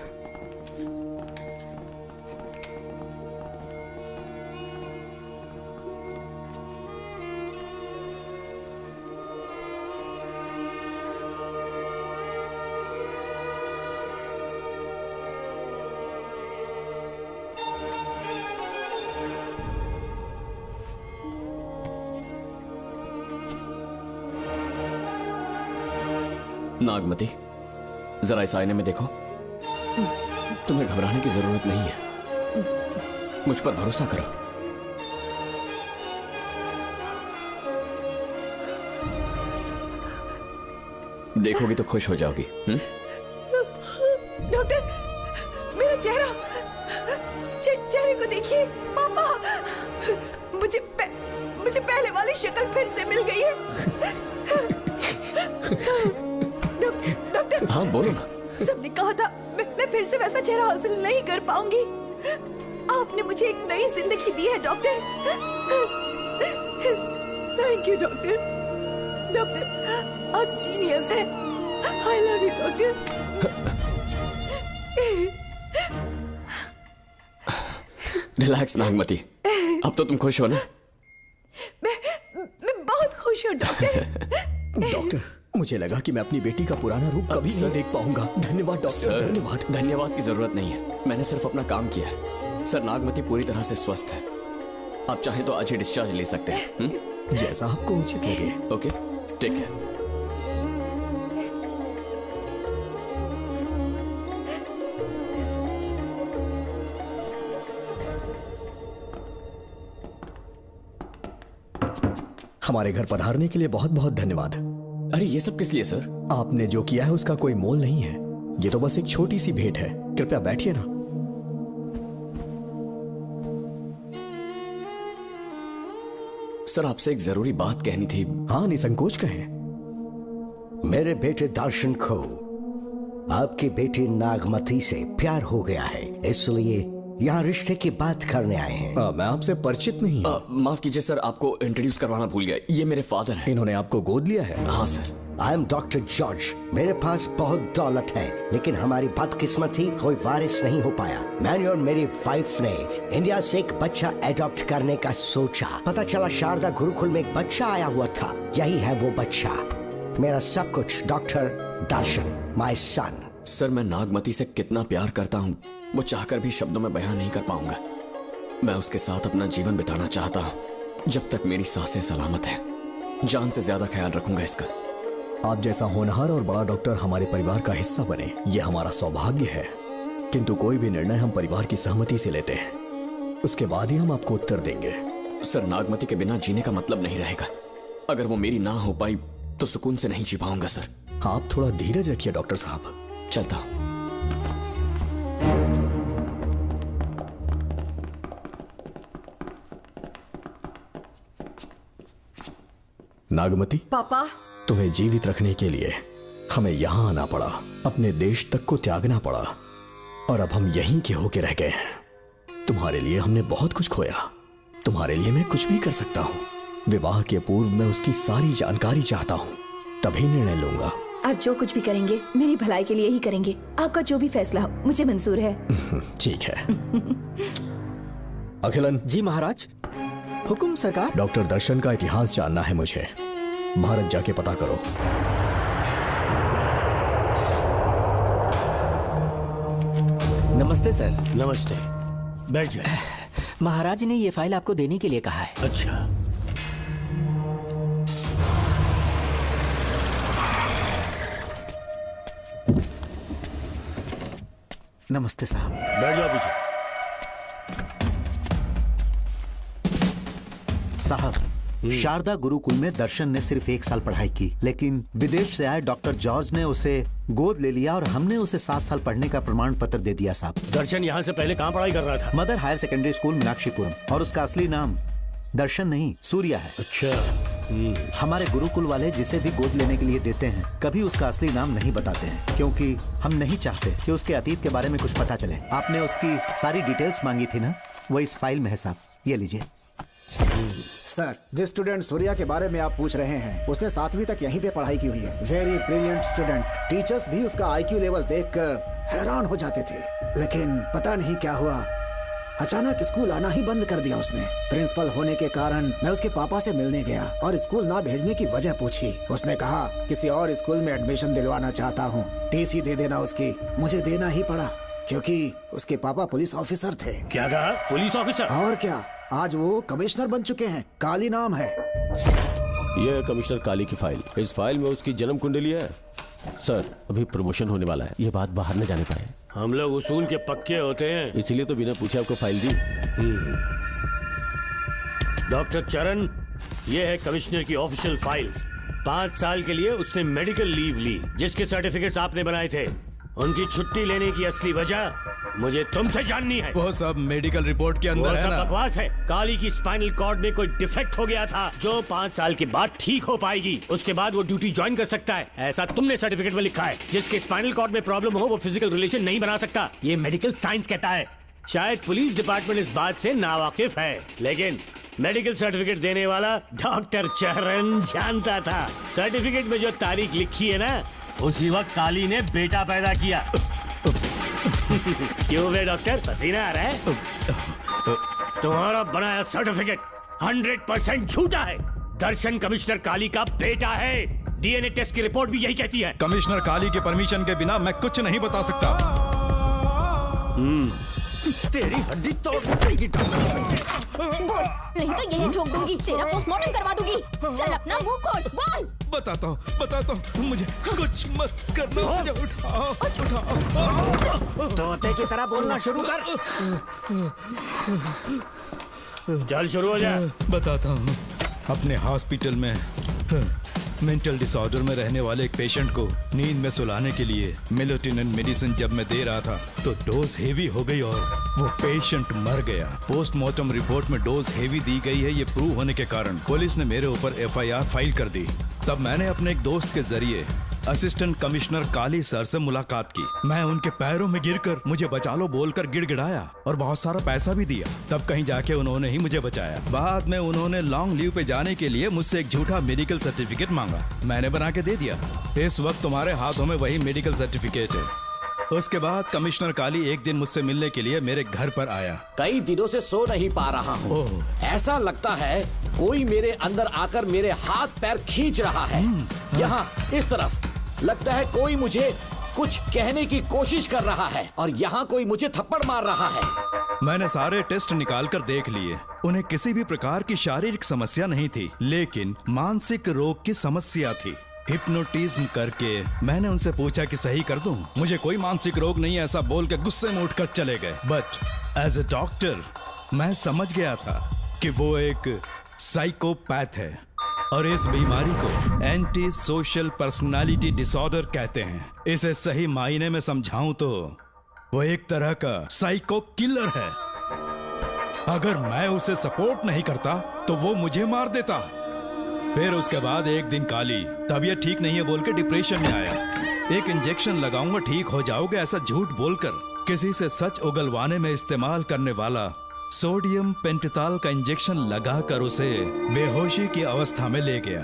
नागमती, जरा इस आईने में देखो। तुम्हें घबराने की जरूरत नहीं है, मुझ पर भरोसा करो। देखोगी तो खुश हो जाओगी। डॉक्टर, मेरा चेहरा, चेहरे को देखिए। पापा, मुझे पहले वाली शक्ल फिर से मिल गई है। डॉक्टर, हाँ बोलो ना। सबने कहा था मैं फिर से वैसा चेहरा हासिल नहीं कर पाऊंगी। आपने मुझे एक नई जिंदगी दी है doctor. Thank you doctor. Doctor, आप जीनियस हैं। I love you doctor. Relax Nagmati, अब तो तुम खुश हो ना? मैं बहुत खुश हूँ डॉक्टर। डॉक्टर, मुझे लगा कि मैं अपनी बेटी का पुराना रूप कभी नहीं देख पाऊंगा। धन्यवाद डॉक्टर, धन्यवाद। धन्यवाद की जरूरत नहीं है, मैंने सिर्फ अपना काम किया है। सर, नागमती पूरी तरह से स्वस्थ है। आप चाहें तो आज ही डिस्चार्ज ले सकते हैं। जैसा आपको उचित लगे। ओके, ठीक है। हमारे घर पधारने के लिए बहुत बहुत धन्यवाद। अरे ये सब किस लिए सर? आपने जो किया है उसका कोई मोल नहीं है। ये तो बस एक छोटी सी भेंट है। कृपया बैठिए ना। सर, आपसे एक जरूरी बात कहनी थी। हाँ, निसंकोच कहें। मेरे बेटे दर्शन को आपकी बेटी नागमती से प्यार हो गया है, इसलिए यहाँ रिश्ते की बात करने आए हैं। मैं आपसे परिचित नहीं हूँ। माफ कीजिए सर, आपको इंट्रोड्यूस करवाना भूल गया। ये मेरे फादर हैं। इन्होंने आपको गोद लिया है? हाँ sir. I am doctor George. मेरे पास बहुत दौलत है, लेकिन हमारी बदकिस्मती कोई वारिस नहीं हो पाया। मैंने और मेरी वाइफ ने इंडिया से एक बच्चा एडॉप्ट करने का सोचा। पता चला शारदा गुरुकुल में एक बच्चा आया हुआ था। यही है वो बच्चा, मेरा सब कुछ। Doctor Darshan, my son. Sir, मैं नागमती से कितना प्यार करता हूँ वो चाहकर भी शब्दों में बयान नहीं कर पाऊंगा। मैं उसके साथ अपना जीवन बिताना चाहता हूँ जब तक मेरी सांसें सलामत हैं। जान से ज्यादा ख्याल रखूंगा इसका। आप जैसा होनहार और बड़ा डॉक्टर हमारे परिवार का हिस्सा बने, ये हमारा सौभाग्य है। किंतु कोई भी निर्णय हम परिवार की सहमति से लेते हैं, उसके बाद ही हम आपको उत्तर देंगे। सर, नागमती के बिना जीने का मतलब नहीं रहेगा। अगर वो मेरी ना हो पाई तो सुकून से नहीं जी पाऊंगा सर। आप थोड़ा धीरज रखिए डॉक्टर साहब। चलता हूं। नागमती पापा, तुम्हें जीवित रखने के लिए हमें यहाँ आना पड़ा, अपने देश तक को त्यागना पड़ा, और अब हम यहीं के होके रह गए हैं। तुम्हारे लिए हमने बहुत कुछ खोया, तुम्हारे लिए मैं कुछ भी कर सकता हूँ। विवाह के पूर्व मैं उसकी सारी जानकारी चाहता हूँ, तभी निर्णय लूंगा। आप जो कुछ भी करेंगे मेरी भलाई के लिए ही करेंगे। आपका जो भी फैसला हो मुझे मंजूर है। ठीक है। अखिलन। जी महाराज। हुकुम सरकार। डॉक्टर दर्शन का इतिहास जानना है मुझे। भारत जाके पता करो। नमस्ते सर। नमस्ते, बैठ जाए। महाराज ने ये फाइल आपको देने के लिए कहा है। अच्छा। नमस्ते साहब। बैठ जाओ पीछे। साहब, शारदा गुरुकुल में दर्शन ने सिर्फ 1 साल पढ़ाई की, लेकिन विदेश से आए डॉक्टर जॉर्ज ने उसे गोद ले लिया और हमने उसे 7 साल पढ़ने का प्रमाण पत्र दे दिया साहब। दर्शन यहाँ से पहले कहाँ पढ़ाई कर रहा था? Mother higher secondary school Meenakshipuram, और उसका असली नाम दर्शन नहीं सूर्या है। अच्छा। हमारे गुरुकुल वाले जिसे भी गोद लेने के लिए देते हैं कभी उसका असली नाम नहीं बताते हैं, क्योंकि हम नहीं चाहते कि उसके अतीत के बारे में कुछ पता चले। आपने उसकी सारी डिटेल्स मांगी थी ना, वो इस फाइल में है साहब, ये लीजिए। सर, जिस स्टूडेंट सूर्या के बारे में आप पूछ रहे हैं उसने 7वीं तक यहीं पे पढ़ाई की हुई है। Very brilliant student. टीचर्स भी उसका IQ लेवल देखकर हैरान हो जाते थे, लेकिन पता नहीं क्या हुआ, अचानक स्कूल आना ही बंद कर दिया उसने। प्रिंसिपल होने के कारण मैं उसके पापा से मिलने गया और स्कूल ना भेजने की वजह पूछी। उसने कहा किसी और स्कूल में एडमिशन दिलवाना चाहता हूँ, TC दे देना उसकी। मुझे देना ही पड़ा क्योंकि उसके पापा पुलिस ऑफिसर थे। क्या कहा? Police officer? और क्या, आज वो कमिश्नर बन चुके हैं। काली नाम है। यह है कमिश्नर काली की फाइल। इस फाइल में उसकी जन्म कुंडली है। सर, अभी प्रमोशन होने वाला है, ये बात बाहर न जाने पाए। हम लोग उसूल के पक्के होते हैं, इसीलिए तो बिना पूछे आपको फाइल दी। डॉक्टर चरण, ये है कमिश्नर की ऑफिशियल फाइल्स। 5 साल के लिए उसने मेडिकल लीव ली, जिसके सर्टिफिकेट्स आपने बनाए थे। उनकी छुट्टी लेने की असली वजह मुझे तुमसे जाननी है। वो सब मेडिकल रिपोर्ट के अंदर है ना? बकवास है। काली की स्पाइनल कॉर्ड में कोई डिफेक्ट हो गया था जो 5 साल के बाद ठीक हो पाएगी। उसके बाद वो ड्यूटी ज्वाइन कर सकता है, ऐसा तुमने सर्टिफिकेट में लिखा है। जिसके स्पाइनल कॉर्ड में प्रॉब्लम हो वो फिजिकल रिलेशन नहीं बना सकता, ये मेडिकल साइंस कहता है। शायद पुलिस डिपार्टमेंट इस बात से नावाकिफ है, लेकिन मेडिकल सर्टिफिकेट देने वाला डॉक्टर चरण जानता था। सर्टिफिकेट में जो तारीख लिखी है ना, उसी वक्त काली ने बेटा पैदा किया। क्यों बे डॉक्टर, पसीना आ रहा है? तुम्हारा बनाया सर्टिफिकेट 100% झूठा है। दर्शन कमिश्नर काली का बेटा है। DNA टेस्ट की रिपोर्ट भी यही कहती है। कमिश्नर काली के परमिशन के बिना मैं कुछ नहीं बता सकता। तेरी हड्डी तोड़ देगी डॉक्टर के बच्चे। नहीं तो यही ठोक दूंगी, तेरा पोस्टमार्टम करवा दूंगी। चल अपना मुंह खोल, बोल। बताता हूँ, मुझे कुछ मत करना, मुझे उठाओ। तोते की तरह बोलना शुरू कर। चल शुरू हो जा। बताता हूँ, अपने हॉस्पिटल में मेंटल डिसऑर्डर में रहने वाले एक पेशेंट को नींद में सुलाने के लिए मेलेटोनिन मेडिसिन जब मैं दे रहा था तो डोज हेवी हो गई और वो पेशेंट मर गया। पोस्टमार्टम रिपोर्ट में डोज हेवी दी गई है, ये प्रूव होने के कारण पुलिस ने मेरे ऊपर FIR फाइल कर दी। तब मैंने अपने एक दोस्त के जरिए असिस्टेंट कमिश्नर काली सर से मुलाकात की। मैं उनके पैरों में गिरकर मुझे बचा लो बोलकर गिड़गिड़ाया और बहुत सारा पैसा भी दिया। तब कहीं जाके उन्होंने ही मुझे बचाया। बाद में उन्होंने लॉन्ग लीव पे जाने के लिए मुझसे एक झूठा मेडिकल सर्टिफिकेट मांगा, मैंने बना के दे दिया। इस वक्त तुम्हारे हाथों में वही मेडिकल सर्टिफिकेट है। उसके बाद कमिश्नर काली एक दिन मुझसे मिलने के लिए मेरे घर पर आया। कई दिनों से सो नहीं पा रहा हूँ। ऐसा लगता है कोई मेरे अंदर आकर मेरे हाथ पैर खींच रहा है। यहाँ इस तरफ लगता है कोई मुझे कुछ कहने की कोशिश कर रहा है और यहाँ कोई मुझे थप्पड़ मार रहा है। मैंने सारे टेस्ट निकाल कर देख लिए, उन्हें किसी भी प्रकार की शारीरिक समस्या नहीं थी, लेकिन मानसिक रोग की समस्या थी। हिप्नोटिज्म करके मैंने उनसे पूछा कि सही कर दूं। मुझे कोई मानसिक रोग नहीं है ऐसा बोल के गुस्से में उठकर चले गए। बट एज ए डॉक्टर मैं समझ गया था कि वो एक साइकोपैथ है और इस बीमारी को एंटी सोशल पर्सनालिटी डिसऑर्डर कहते हैं। इसे सही मायने में समझाऊं तो वो एक तरह का साइको किलर है। अगर मैं उसे सपोर्ट नहीं करता तो वो मुझे मार देता। फिर उसके बाद एक दिन काली तबीयत ठीक नहीं है बोल के डिप्रेशन में आया। एक इंजेक्शन लगाऊंगा ठीक हो जाओगे ऐसा झूठ बोलकर किसी से सच उगलवाने में इस्तेमाल करने वाला सोडियम पेंटोथॉल का इंजेक्शन लगाकर उसे बेहोशी की अवस्था में ले गया।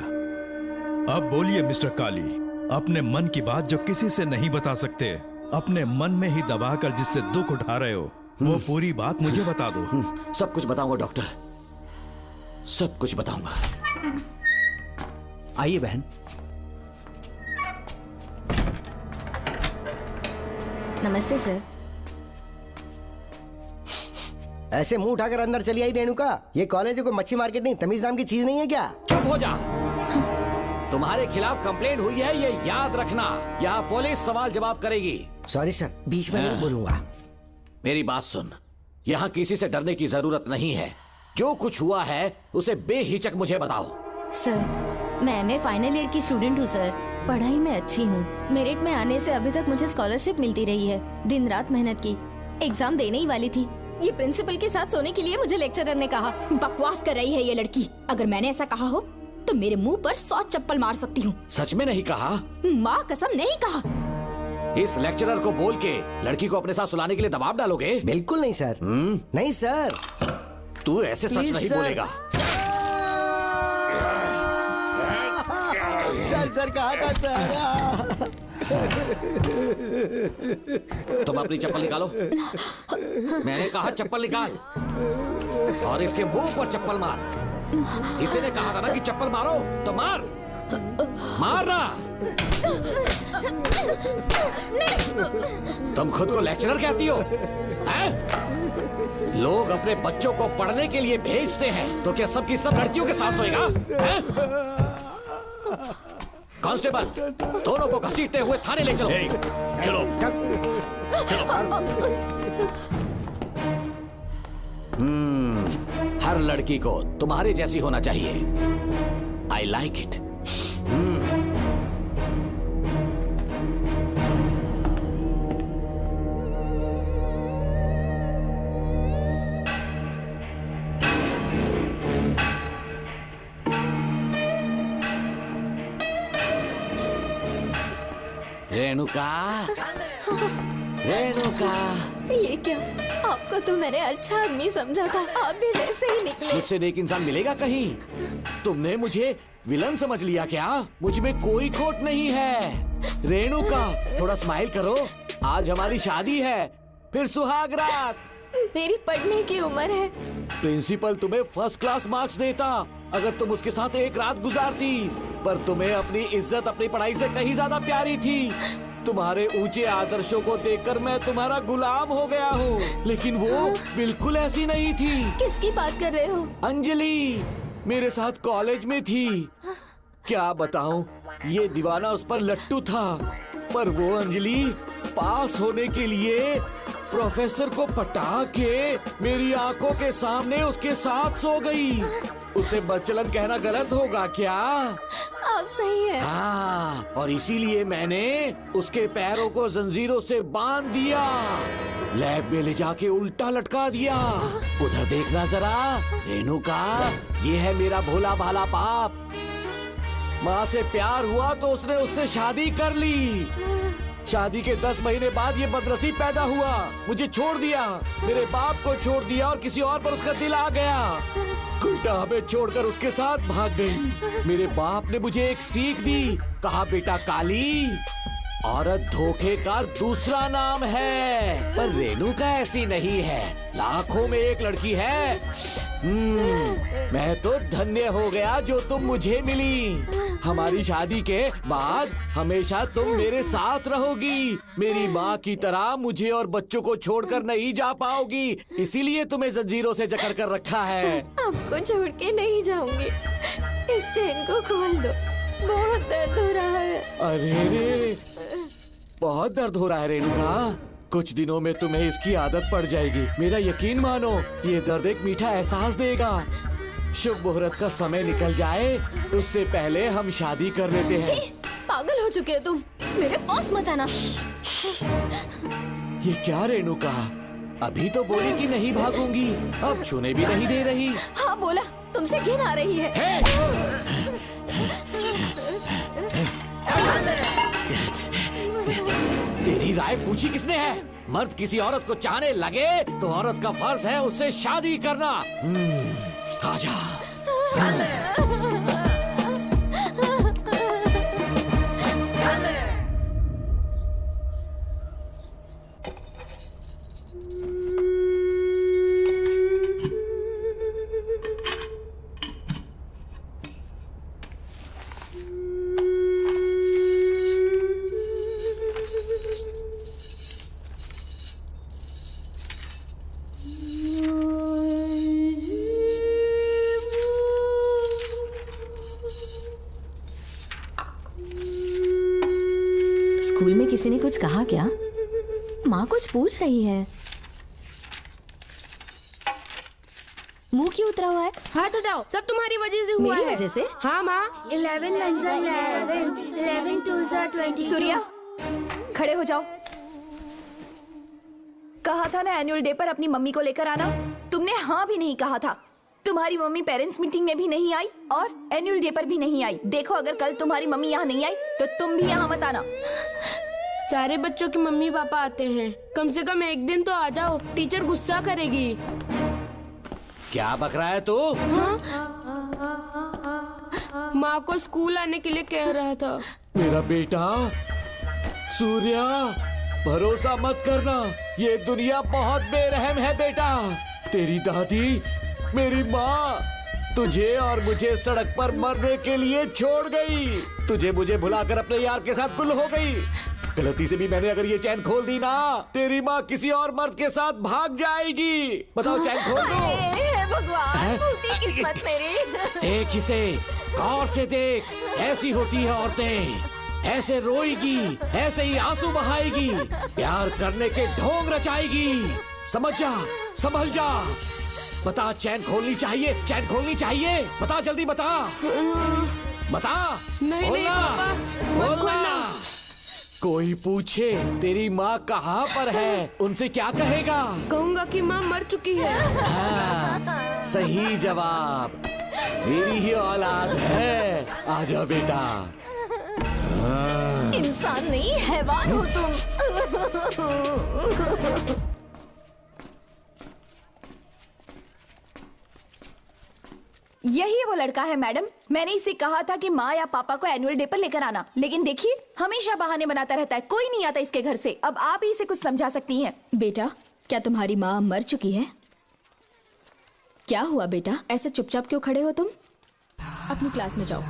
अब बोलिए मिस्टर काली, अपने मन की बात जो किसी से नहीं बता सकते, अपने मन में ही दबाकर जिससे दुख उठा रहे हो, वो पूरी बात मुझे बता दो। सब कुछ बताऊंगा डॉक्टर, सब कुछ बताऊंगा। आइए बहन। नमस्ते सर। ऐसे मुंह उठाकर अंदर चली आई रेणुका। ये कॉलेज है कोई मच्छी मार्केट नहीं, तमीज नाम की चीज नहीं है क्या? चुप हो जा। तुम्हारे खिलाफ कंप्लेंट हुई है ये याद रखना। यहाँ पुलिस सवाल जवाब करेगी। सॉरी सर, बीच में नहीं बोलूंगा। मेरी बात सुन, यहाँ किसी से डरने की जरूरत नहीं है। जो कुछ हुआ है उसे बेहिचक मुझे बताओ। सर मैं एमए फाइनल ईयर की स्टूडेंट हूँ सर। पढ़ाई में अच्छी हूँ। मेरिट में आने से अभी तक मुझे स्कॉलरशिप मिलती रही है। दिन रात मेहनत की, एग्जाम देने ही वाली थी। ये प्रिंसिपल के साथ सोने के लिए मुझे लेक्चरर ने कहा। बकवास कर रही है ये लड़की। अगर मैंने ऐसा कहा हो तो मेरे मुंह पर 100 चप्पल मार सकती हूँ। सच में नहीं कहा? माँ कसम नहीं कहा। इस लेक्चरर को बोल के लड़की को अपने साथ सुलाने के लिए दबाव डालोगे? बिल्कुल नहीं सर। नहीं सर। तू ऐसे सच नहीं बोलेगा। सर कहा था सर। तुम अपनी चप्पल निकालो। मैंने कहा चप्पल निकाल और इसके मुंह पर चप्पल मार। इसी ने कहा था ना कि चप्पल मारो तो मार। मारना। तुम खुद को लेक्चरर कहती हो हैं? लोग अपने बच्चों को पढ़ने के लिए भेजते हैं तो क्या सबकी सब लड़कियों के साथ सोएगा? कांस्टेबल, दोनों को घसीटते हुए थाने ले चलो। चलो चलो। हर लड़की को तुम्हारे जैसी होना चाहिए। I like it. Renuka, Renuka. ये क्या? आपको तो मैंने अच्छा आदमी समझा था, आप भी वैसे ही निकले। मुझसे नेक इंसान मिलेगा कहीं? तुमने मुझे विलन समझ लिया क्या? मुझ में कोई खोट नहीं है। रेणुका, थोड़ा स्माइल करो। आज हमारी शादी है, फिर सुहाग रात। मेरी पढ़ने की उम्र है। प्रिंसिपल तुम्हें फर्स्ट क्लास मार्क्स देता अगर तुम उसके साथ एक रात गुजारती, पर तुम्हें अपनी इज्जत अपनी पढ़ाई से कहीं ज्यादा प्यारी थी। तुम्हारे ऊंचे आदर्शों को देखकर मैं तुम्हारा गुलाम हो गया हूँ, लेकिन वो बिल्कुल ऐसी नहीं थी। किसकी बात कर रहे हो? अंजलि मेरे साथ कॉलेज में थी। क्या बताऊं, ये दीवाना उस पर लट्टू था, पर वो अंजलि पास होने के लिए प्रोफेसर को पटा के मेरी आंखों के सामने उसके साथ सो गई। उसे बदचलन कहना गलत होगा क्या? आप सही है। हाँ, और इसीलिए मैंने उसके पैरों को जंजीरों से बांध दिया, लैब में ले जाके उल्टा लटका दिया। उधर देखना जरा रेणुका, ये है मेरा भोला भाला पाप। माँ से प्यार हुआ तो उसने उससे शादी कर ली। शादी के 10 महीने बाद ये बदनसीब पैदा हुआ, मुझे छोड़ दिया, मेरे बाप को छोड़ दिया और किसी और पर उसका दिल आ गया। उल्टा हमें छोड़कर उसके साथ भाग गई। मेरे बाप ने मुझे एक सीख दी, कहा बेटा काली, औरत धोखे का दूसरा नाम है। पर रेणुका ऐसी नहीं है, लाखों में एक लड़की है। मैं तो धन्य हो गया जो तुम मुझे मिली। हमारी शादी के बाद हमेशा तुम मेरे साथ रहोगी। मेरी माँ की तरह मुझे और बच्चों को छोड़कर नहीं जा पाओगी, इसीलिए तुम्हें जंजीरों से जकड़ कर रखा है। आपको छोड़ के नहीं जाऊंगी। इस चेन को खोल दो। बहुत दर्द हो रहा है। अरे रे, बहुत दर्द हो रहा है रेणुका। कुछ दिनों में तुम्हें इसकी आदत पड़ जाएगी। मेरा यकीन मानो, ये दर्द एक मीठा एहसास देगा। शुभ मुहूर्त का समय निकल जाए उससे पहले हम शादी कर लेते हैं। पागल हो चुके हो तुम, मेरे पास मत आना। ये क्या रेणुका, अभी तो बोली कि नहीं भागूंगी, अब छूने भी नहीं दे रही। हाँ बोला, तुमसे घिन आ रही है। तेरी राय पूछी किसने है? मर्द किसी औरत को चाहने लगे तो औरत का फर्ज है उससे शादी करना। आजा। स्कूल में किसी ने कुछ कहा क्या? माँ कुछ पूछ रही है। मुंह क्यों उतरा हुआ है? हाथ उठाओ, सब तुम्हारी वजह से हुआ है। मेरी वजह से? हाँ माँ। 11 1 11, 11 2 20। सूर्या, खड़े हो जाओ। कहा था ना एनुअल डे पर अपनी मम्मी को लेकर आना, तुमने हाँ भी नहीं कहा था। तुम्हारी मम्मी पेरेंट्स मीटिंग में भी नहीं आई और एनुअल डे पर भी नहीं आई। देखो, अगर कल तुम्हारी मम्मी यहाँ नहीं आई तो तुम भी यहाँ मत आना। सारे बच्चों की मम्मी पापा आते हैं, कम से कम एक दिन तो आ जाओ, टीचर गुस्सा करेगी। क्या बक रहा है तू? माँ को स्कूल आने के लिए कह रहा था। मेरा बेटा सूर्या, भरोसा मत करना, ये दुनिया बहुत बेरहम है बेटा। तेरी दादी, मेरी माँ तुझे और मुझे सड़क पर मरने के लिए छोड़ गई। तुझे मुझे भुलाकर अपने यार के साथ गुल हो गई। गलती से भी मैंने अगर ये चैन खोल दी ना, तेरी माँ किसी और मर्द के साथ भाग जाएगी। बताओ, चैन खोल दो। भगवान, फूटी किस्मत मेरी। देख इसे, गौर से देख, ऐसी होती है औरतें। ऐसे रोएगी, ऐसे ही आंसू बहाएगी, प्यार करने के ढोंग रचाएगी। समझ जा, संभल जा। बता, चैन खोलनी चाहिए, चैन खोलनी चाहिए। बता, जल्दी बता। बता। नहीं नहीं पापा, मत खोलना। कोई पूछे तेरी माँ कहाँ पर है, उनसे क्या कहेगा? कहूँगा कि माँ मर चुकी है। हाँ, सही जवाब। मेरी ही औलाद है। आजा बेटा। हाँ। इंसान नहीं, हैवान हो तुम। यही वो लड़का है मैडम। मैंने इसे कहा था कि माँ या पापा को एनुअल डे पर लेकर आना, लेकिन देखिए हमेशा बहाने बनाता रहता है। कोई नहीं आता इसके घर से। अब आप ही इसे कुछ समझा सकती हैं। बेटा, क्या तुम्हारी माँ मर चुकी है? क्या हुआ बेटा, ऐसे चुपचाप क्यों खड़े हो तुम? अपनी क्लास में जाओ।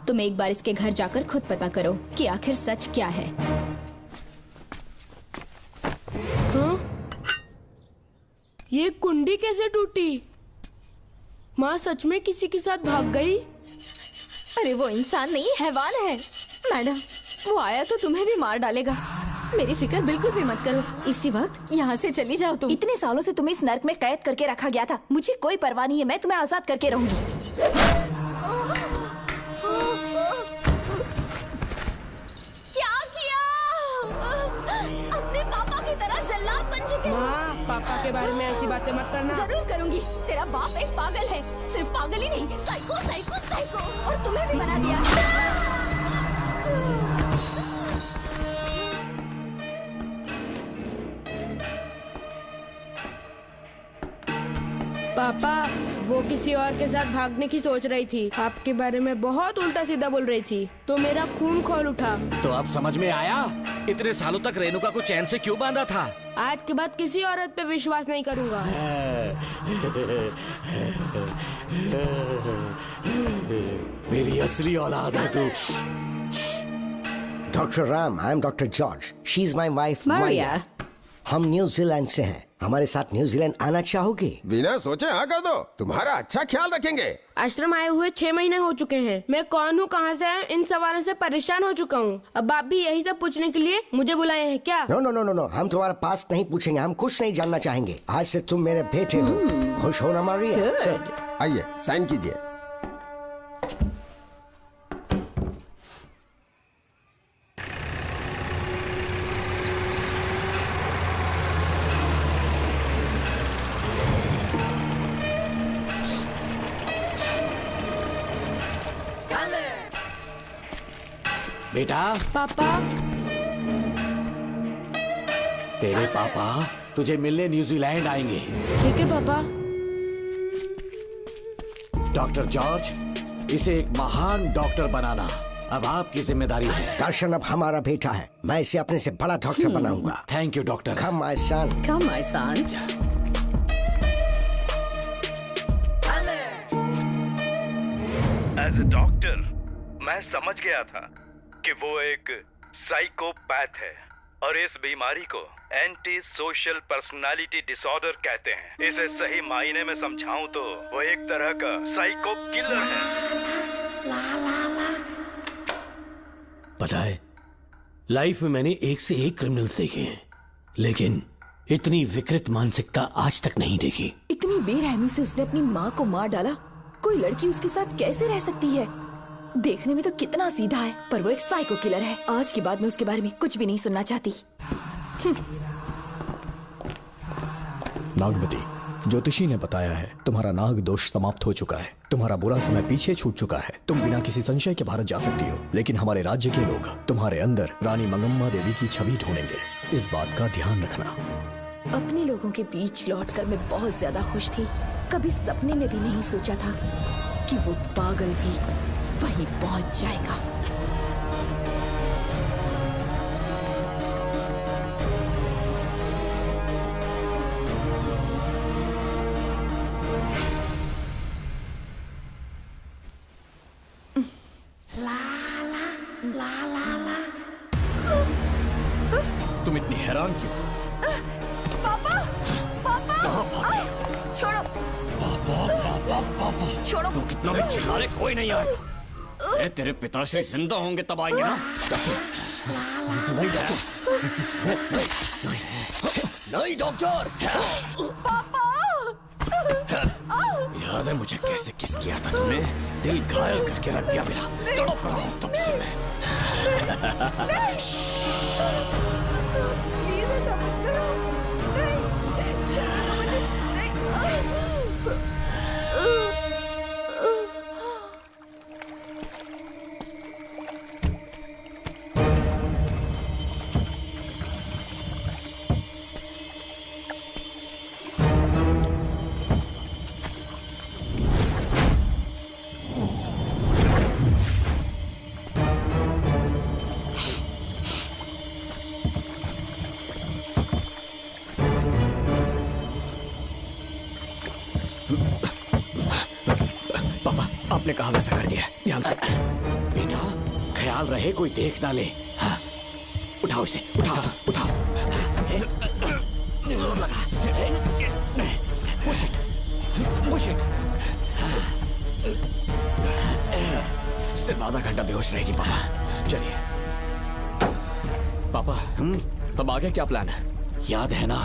तुम एक बार इसके घर जाकर खुद पता करो कि आखिर सच क्या है। ये कुंडी कैसे टूटी? माँ सच में किसी के साथ भाग गई? अरे वो इंसान नहीं, हैवान है। मैडम, वो आया तो तुम्हें भी मार डालेगा। मेरी फिक्र बिल्कुल भी मत करो। इसी वक्त यहाँ से चली जाओ तुम। इतने सालों से तुम्हें इस नर्क में कैद करके रखा गया था। मुझे कोई परवाह नहीं है, मैं तुम्हें आजाद करके रहूंगी। क्या किया? अपने पापा की तरह जल्लाद बन चुके हो। पापा के बारे में ऐसी बातें मत करना। जरूर करूंगी। तेरा बाप एक पागल है, सिर्फ पागल ही नहीं, साइको साइको साइको। और तुम्हें भी बना दिया। पापा, वो किसी और के साथ भागने की सोच रही थी, आपके बारे में बहुत उल्टा सीधा बोल रही थी, तो मेरा खून खौल उठा। तो अब समझ में आया इतने सालों तक रेणुका को चैन से क्यों बांधा था। आज के बाद किसी औरत पे विश्वास नहीं करूंगा। मेरी असली औलाद है तू। Doctor Ram, I am doctor George. She is my wife Maria. हम न्यूजीलैंड से हैं। हमारे साथ न्यूजीलैंड आना चाहोगे? बिना सोचे हाँ कर दो, तुम्हारा अच्छा ख्याल रखेंगे। आश्रम आए हुए 6 महीने हो चुके हैं। मैं कौन हूँ, कहाँ से आया, इन सवालों से परेशान हो चुका हूँ। अब आप भी यही सब पूछने के लिए मुझे बुलाए हैं क्या? No no no no no, हम तुम्हारा पास नहीं पूछेंगे, हम कुछ नहीं जानना चाहेंगे। आज से तुम मेरे बेटे हो। खुश हो ना मारिया? आइए साइन कीजिए। बेटा। पापा। तेरे पापा तुझे मिलने न्यूजीलैंड आएंगे। ठीक है पापा। डॉक्टर जॉर्ज, इसे एक महान डॉक्टर बनाना अब आपकी जिम्मेदारी है। दर्शन अब हमारा बेटा है, मैं इसे अपने से बड़ा डॉक्टर बनाऊंगा। Thank you doctor. Come my son. Come my son. As a doctor मैं समझ गया था कि वो एक साइकोपैथ है और इस बीमारी को एंटी सोशल पर्सनालिटी डिसऑर्डर कहते हैं। इसे सही मायने में समझाऊं तो वो एक तरह का साइको किलर है। पता है, लाइफ में मैंने एक से एक क्रिमिनल्स देखे हैं, लेकिन इतनी विकृत मानसिकता आज तक नहीं देखी। इतनी बेरहमी से उसने अपनी माँ को मार डाला। कोई लड़की उसके साथ कैसे रह सकती है? देखने में तो कितना सीधा है, पर वो एक साइको किलर है। आज के बाद मैं उसके बारे में कुछ भी नहीं सुनना चाहती। नागमती, ज्योतिषी ने बताया है तुम्हारा नाग दोष समाप्त हो चुका है, तुम्हारा बुरा समय पीछे छूट चुका है, तुम बिना किसी संशय के भारत जा सकती हो। लेकिन हमारे राज्य के लोग तुम्हारे अंदर रानी मंगम्मा देवी की छवि ढूंढेंगे, इस बात का ध्यान रखना। अपने लोगों के बीच लौटकर मैं बहुत ज्यादा खुश थी। कभी सपने में भी नहीं सोचा था कि वो पागल भी वहीं पहुंच जाएगा। तुम इतनी हैरान क्यों? पापा, पापा, छोड़ो। पापा, छोड़ो। तू कितना भी चिल्ला ले, कोई नहीं आएगा। तेरे पिताश्री जिंदा होंगे तब आएंगे ना। नहीं डॉक्टर। पापा। याद है मुझे कैसे किस किया था तुमने? दिल घायल करके रख दिया मेरा। तड़प रहा हूं तब से मैं। आपने कहा वैसा कर दिया, ध्यान से। बेटा ख्याल रहे कोई देख ना ले। हाँ। उठाओ इसे, उठाओ उठाओ। जोर लगा। Push it, push it। सिर्फ आधा घंटा बेहोश रहेगी पापा। चलिए पापा, अब आगे क्या प्लान है? याद है ना,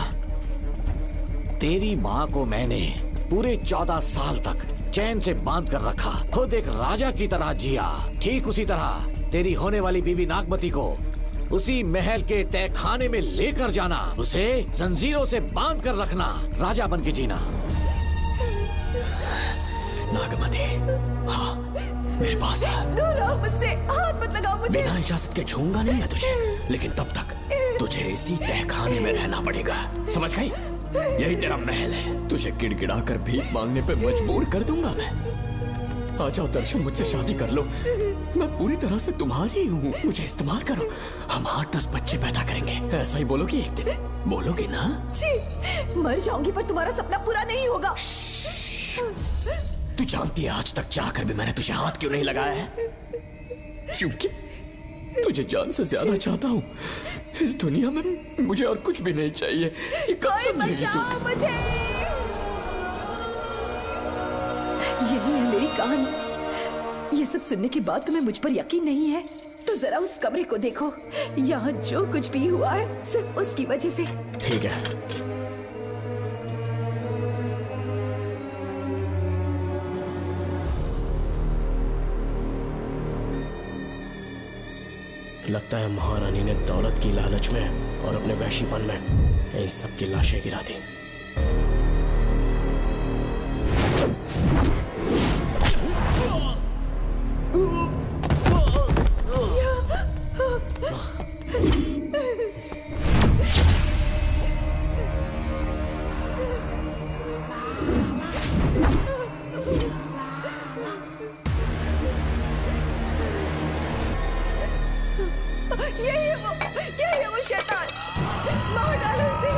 तेरी माँ को मैंने पूरे 14 साल तक चैन से बांध कर रखा, खुद एक राजा की तरह जिया। ठीक उसी तरह तेरी होने वाली बीवी नागमती को उसी महल के तहखाने में लेकर जाना, उसे जंजीरों से बांध कर रखना, राजा बन के जीना। नागमती, हाँ मेरे पास है। दूर रहो मुझसे, हाथ मत लगाओ मुझे। बिना इजाजत के छूऊंगा नहीं मैं तुझे, लेकिन तब तक तुझे इसी तहखाने में रहना पड़ेगा, समझ गई? यही तेरा महल है। तुझे गिड़गिड़ा कर भीख मांगने पे मजबूर कर दूंगा मैं। आ जाओ दर्शन, मुझसे शादी कर लो, मैं पूरी तरह से तुम्हारी हूँ, मुझे इस्तेमाल करो। हम 8-10 बच्चे पैदा करेंगे, ऐसा ही बोलोगी एक दिन? बोलोगी ना? जी, मर जाऊंगी पर तुम्हारा सपना पूरा नहीं होगा। तू जानती है आज तक चाहकर भी मैंने तुझे हाथ क्यों नहीं लगाया है? तुझे जान से ज्यादा चाहता हूँ। इस दुनिया में मुझे और कुछ भी नहीं चाहिए। ये कब समझेगी तू? मुझे यही है मेरी कहानी। ये सब सुनने के बाद तुम्हें मुझ पर यकीन नहीं है तो जरा उस कमरे को देखो। यहाँ जो कुछ भी हुआ है सिर्फ उसकी वजह से। ठीक है, लगता है महारानी ने दौलत की लालच में और अपने वैशीपन में इन सब की लाशें गिरा दी। यही है वो शैतान। मार डालो उसे।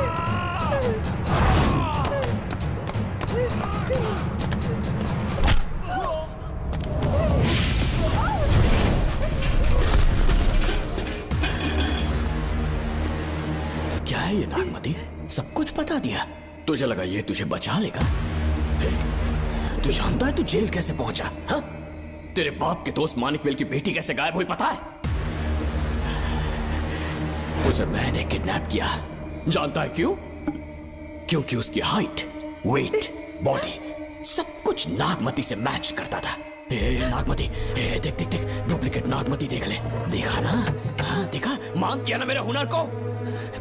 क्या है ये नागमती? सब कुछ बता दिया। तुझे लगा ये तुझे बचा लेगा? तू जानता है तू जेल कैसे पहुंचा? हाँ? तेरे बाप के दोस्त मानिकवेल की बेटी कैसे गायब हुई पता है? उसे मैंने किडनैप किया। जानता है क्यों? क्योंकि उसकी हाइट, वेट, बॉडी सब कुछ नागमती से मैच करता था। नागमती, देख देख देख, डुप्लीकेट नागमती देख ले। देखा ना? हाँ, देखा? मान किया ना मेरे हुनर को?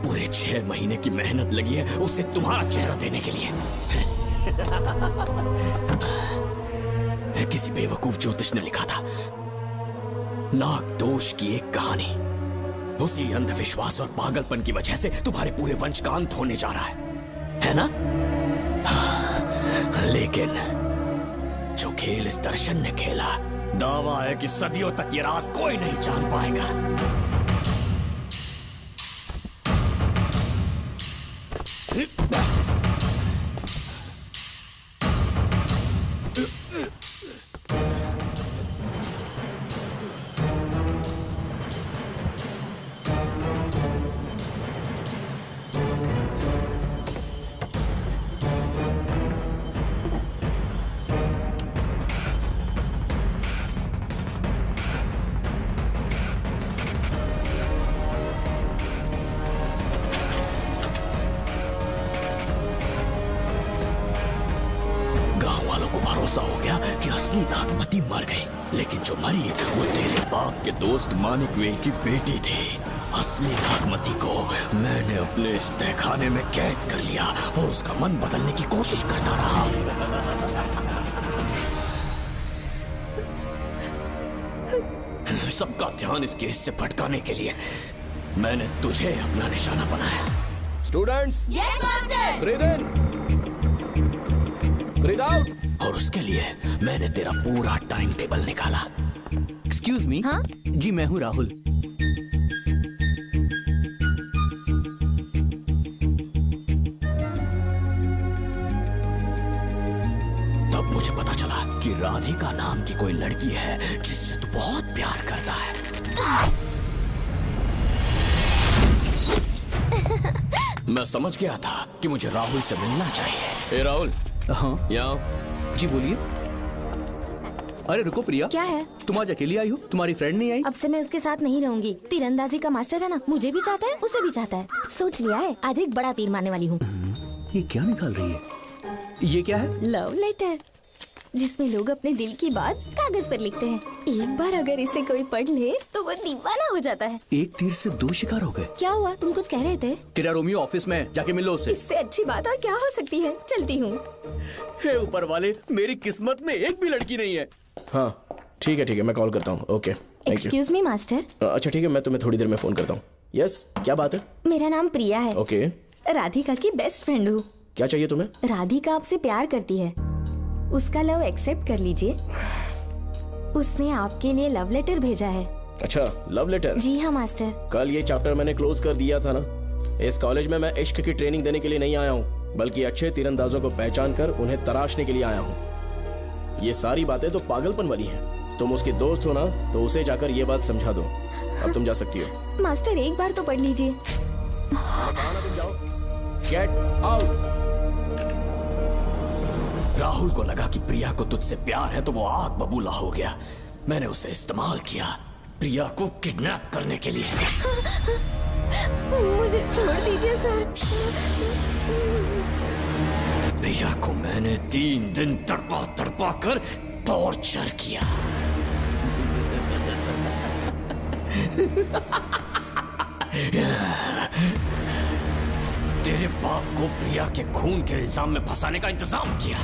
पूरे 6 महीने की मेहनत लगी है उसे तुम्हारा चेहरा देने के लिए। किसी बेवकूफ ज्योतिष ने लिखा था नाग दोष की एक कहानी। उसी अंधविश्वास और पागलपन की वजह से तुम्हारे पूरे वंश का अंत होने जा रहा है ना? हाँ, लेकिन जो खेल इस दर्शन ने खेला, दावा है कि सदियों तक ये राज कोई नहीं जान पाएगा। भरोसा हो गया कि असली नागमती मर गई, लेकिन जो मरी वो तेरे बाप के दोस्त मानिकवेल की बेटी थी। असली नागमती को मैंने अपने इस तहखाने में कैद कर लिया और उसका मन बदलने की कोशिश करता रहा। सबका ध्यान इस केस से भटकाने के लिए मैंने तुझे अपना निशाना बनाया। Students, yes master. ब्रीथ इन, ब्रीथ आउट। और उसके लिए मैंने तेरा पूरा टाइम टेबल निकाला। Excuse me. हाँ? जी मैं हूँ राहुल। तब मुझे पता चला कि राधिका नाम की कोई लड़की है जिससे तू बहुत प्यार करता है। मैं समझ गया था कि मुझे राहुल से मिलना चाहिए। राहुल। हाँ यहाँ। जी बोलिए। अरे रुको प्रिया। क्या है? तुम आज अकेली आई हो, तुम्हारी फ्रेंड नहीं आई? अब से मैं उसके साथ नहीं रहूंगी। तीरंदाजी का मास्टर है ना, मुझे भी चाहता है उसे भी चाहता है। सोच लिया है, आज एक बड़ा तीर मारने वाली हूँ। ये क्या निकाल रही है? ये क्या है? लव लेटर, जिसमें लोग अपने दिल की बात कागज पर लिखते हैं। एक बार अगर इसे कोई पढ़ ले तो वो दीवाना हो जाता है। एक तीर से 2 शिकार हो गए। क्या हुआ? तुम कुछ कह रहे थे। तेरा रोमियो ऑफिस में, जाके मिलो उससे। इससे अच्छी बात और क्या हो सकती है। चलती हूँ। हे ऊपर वाले, मेरी किस्मत में एक भी लड़की नहीं है। हाँ ठीक है मैं कॉल करता हूँ। Okay excuse me master. अच्छा ठीक है, मैं तुम्हें थोड़ी देर में फोन करता हूँ। यस, क्या बात है? मेरा नाम प्रिया है। ओके। राधिका की बेस्ट फ्रेंड हूँ। क्या चाहिए तुम्हें? राधिका आपसे प्यार करती है, उसका लव एक्सेप्ट कर लीजिए। उसने आपके लिए लव लेटर भेजा है। अच्छा, लव लेटर? जी हाँ मास्टर। कल ये चैप्टर मैंने क्लोज कर दिया था ना। इस कॉलेज में मैं इश्क की ट्रेनिंग देने के लिए नहीं आया हूँ, बल्कि अच्छे तीरंदाजों को पहचान कर उन्हें तराशने के लिए आया हूँ। ये सारी बातें तो पागलपन वाली हैं। तुम उसकी दोस्त हो ना, तो उसे जाकर ये बात समझा दो। अब तुम जा सकती हो। मास्टर एक बार तो पढ़ लीजिए। Get out. राहुल को लगा कि प्रिया को तुझसे प्यार है तो वो आग बबूला हो गया। मैंने उसे इस्तेमाल किया प्रिया को किडनैप करने के लिए। मुझे छोड़ दीजिए सर। प्रिया को मैंने 3 दिन तड़पा तड़पा कर टॉर्चर किया। तेरे बाप को प्रिया के खून के इल्जाम में फंसाने का इंतजाम किया।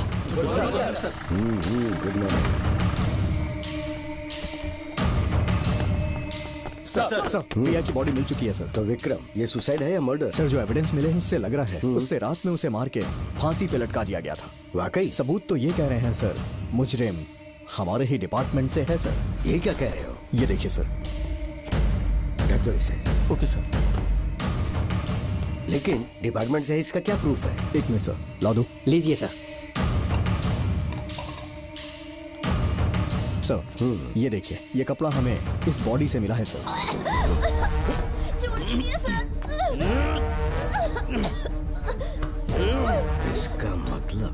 सर, प्रिया की बॉडी मिल चुकी है सर। तो विक्रम, ये सुसाइड है या मर्डर? सर, जो एविडेंस मिले हैं उससे लग रहा है उससे रात में उसे मार के फांसी पे लटका दिया गया था। वाकई? सबूत तो ये कह रहे हैं सर, मुजरिम हमारे ही डिपार्टमेंट से है सर। ये क्या कह रहे हो? ये देखिए सर। रख दो इसे। Okay sir. लेकिन डिपार्टमेंट से है, इसका क्या प्रूफ है? 1 मिनट सर, ला दो। लीजिए सर। सर, ये देखिए, ये कपड़ा हमें इस बॉडी से मिला है सर। इसका मतलब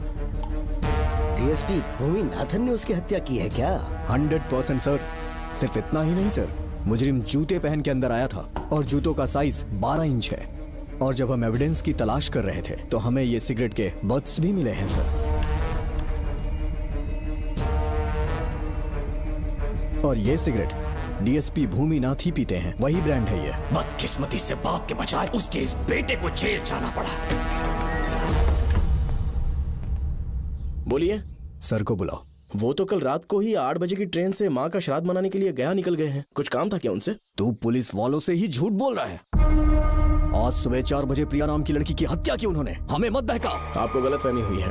डीएसपी भूमि नाथन ने उसकी हत्या की है क्या? 100% सर। सिर्फ इतना ही नहीं सर, मुजरिम जूते पहन के अंदर आया था और जूतों का साइज 12 इंच है। और जब हम एविडेंस की तलाश कर रहे थे तो हमें ये सिगरेट के बट्स भी मिले हैं सर। और ये सिगरेट डीएसपी भूमि नाथ ही पीते हैं, वही ब्रांड है ये। बदकिस्मती से बाप के बजाय उसके इस बेटे को जेल जाना पड़ा। बोलिए। सर को बुलाओ। वो तो कल रात को ही 8 बजे की ट्रेन से माँ का श्राद्ध मनाने के लिए गया निकल गए हैं। कुछ काम था क्या उनसे? तू पुलिस वालों से ही झूठ बोल रहा है। आज सुबह 4 बजे प्रिया नाम की लड़की की हत्या की उन्होंने। हमें मत बहका। आपको गलतफहमी हुई है,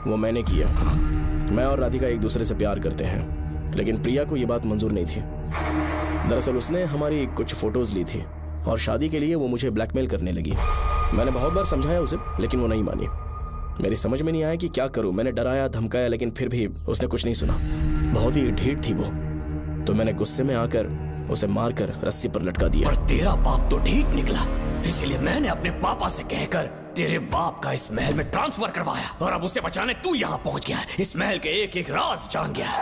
वो मैंने किया। मैं और राधिका एक दूसरे से प्यार करते हैं, लेकिन प्रिया को ये बात मंजूर नहीं थी। दरअसल उसने हमारी कुछ फोटोज ली थी और शादी के लिए वो मुझे ब्लैकमेल करने लगी। मैंने बहुत बार समझाया उसे, लेकिन वो नहीं मानी। मेरी समझ में नहीं आया कि क्या करूं। मैंने डराया धमकाया, लेकिन फिर भी उसने कुछ नहीं सुना। बहुत ही ढीठ थी वो, तो मैंने गुस्से में आकर उसे मारकर रस्सी पर लटका दिया। और तेरा बाप तो ढीठ निकला, इसीलिए मैंने अपने पापा से कहकर तेरे बाप का इस महल में ट्रांसफर करवाया। और अब उसे बचाने तू यहाँ पहुँच गया है। इस महल के एक एक राज जान गया है।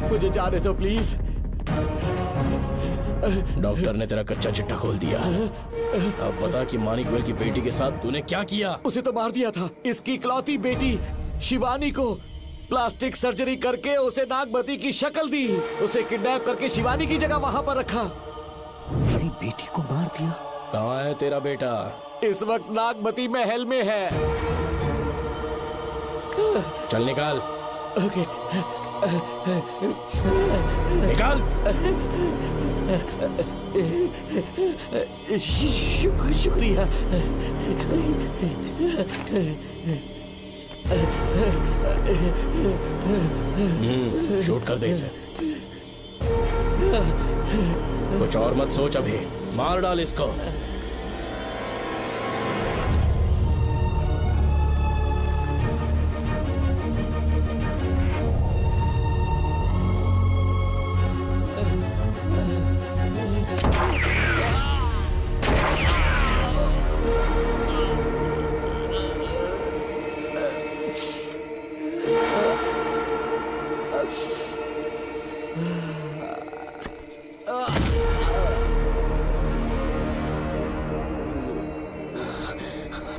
मुझे जाने दो प्लीज। डॉक्टर ने तेरा कच्चा चिट्ठा खोल दिया। अब बता कि मानिकवेल की बेटी के साथ तूने क्या किया? उसे तो मार दिया था। इसकी इकलौती बेटी शिवानी को प्लास्टिक सर्जरी करके उसे नागमती की शक्ल दी। उसे किडनैप करके शिवानी की जगह वहाँ पर रखा। मेरी बेटी को मार दिया? कहाँ है तेरा बेटा? इस वक्त नागमती महल में है। चल निकाल। ओके। निकाल। शुक्रिया। शूट कर दे इसे। कुछ और मत सोच, अभी मार डाल इसको।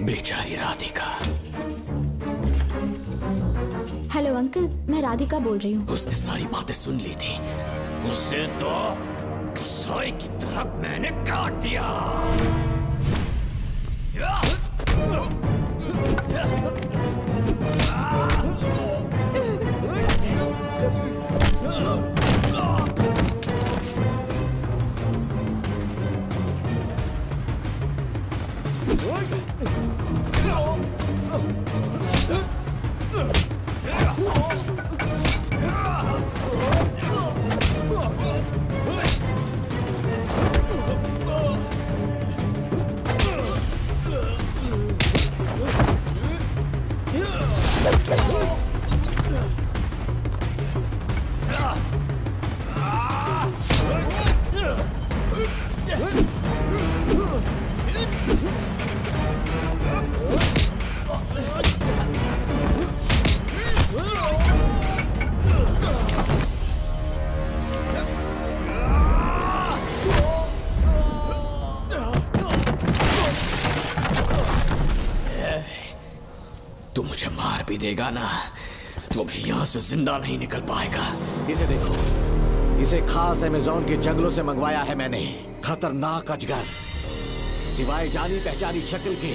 बेचारी राधिका। हेलो अंकल, मैं राधिका बोल रही हूँ। उसने सारी बातें सुन ली थी। उसे तो कसाई की तरह मैंने काट दिया। भी देगा ना तो भी यहाँ से जिंदा नहीं निकल पाएगा। इसे देखो, इसे खास अमेज़न के जंगलों से मंगवाया है मैंने। खतरनाक अजगर, सिवाय जानी पहचानी शक्ल के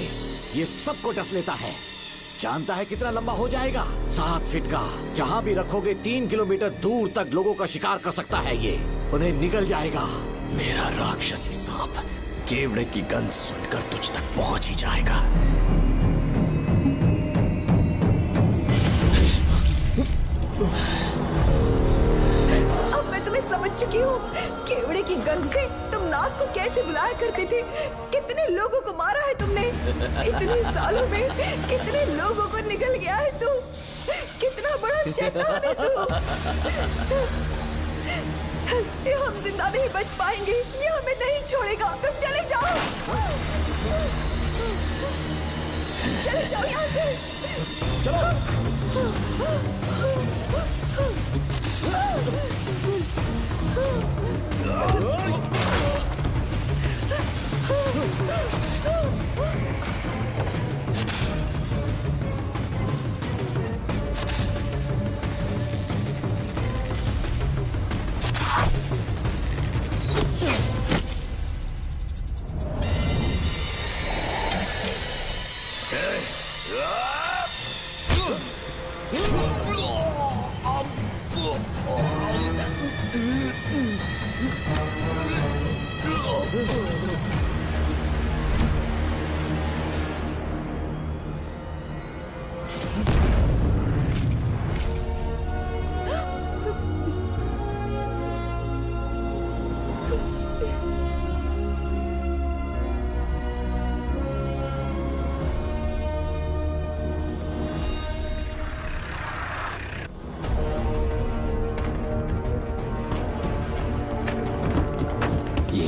ये सबको डस लेता है। जानता है कितना लंबा हो जाएगा? 7 फीट का। जहाँ भी रखोगे 3 किलोमीटर दूर तक लोगों का शिकार कर सकता है ये। उन्हें निगल जाएगा। मेरा राक्षसी सांप केवड़े की गंध सुनकर तुझ तक पहुंच ही जाएगा। अब मैं तुम्हें समझ चुकी हूँ। केवड़े की गंध से तुम नाग को कैसे बुलाया करते थे। कितने लोगों को मारा है तुमने। इतने सालों में कितने लोगों को निगल गया है तू। कितना बड़ा शैतान है तू। हम जिंदा नहीं बच पाएंगे। ये हमें नहीं छोड़ेगा। तुम चले जाओ, चले जाओ यहाँ से।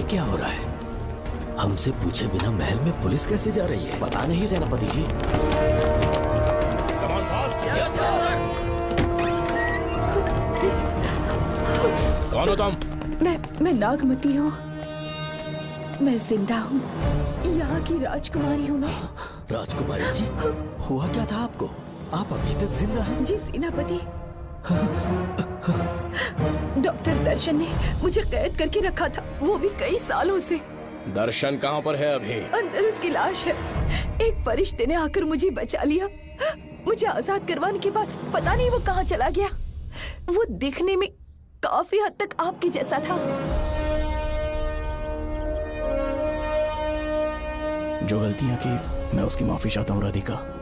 क्या हो रहा है? हमसे पूछे बिना महल में पुलिस कैसे जा रही है? पता नहीं सेनापति जी। कौन हो तुम? मैं नागमती हूँ। मैं जिंदा हूँ। यहाँ की राजकुमारी हूँ मैं। राजकुमारी जी, हुआ क्या था आपको? आप अभी तक जिंदा हैं? जी सेनापति। डॉक्टर दर्शन ने मुझे कैद करके रखा था, वो भी कई सालों से। दर्शन कहाँ पर है अभी? अंदर उसकी लाश है। एक फरिश्ते ने आकर मुझे बचा लिया। मुझे आजाद करवाने के बाद पता नहीं वो कहाँ चला गया। वो दिखने में काफी हद तक आपके जैसा था। जो गलतियां की मैं उसकी माफी चाहता हूँ राधिका।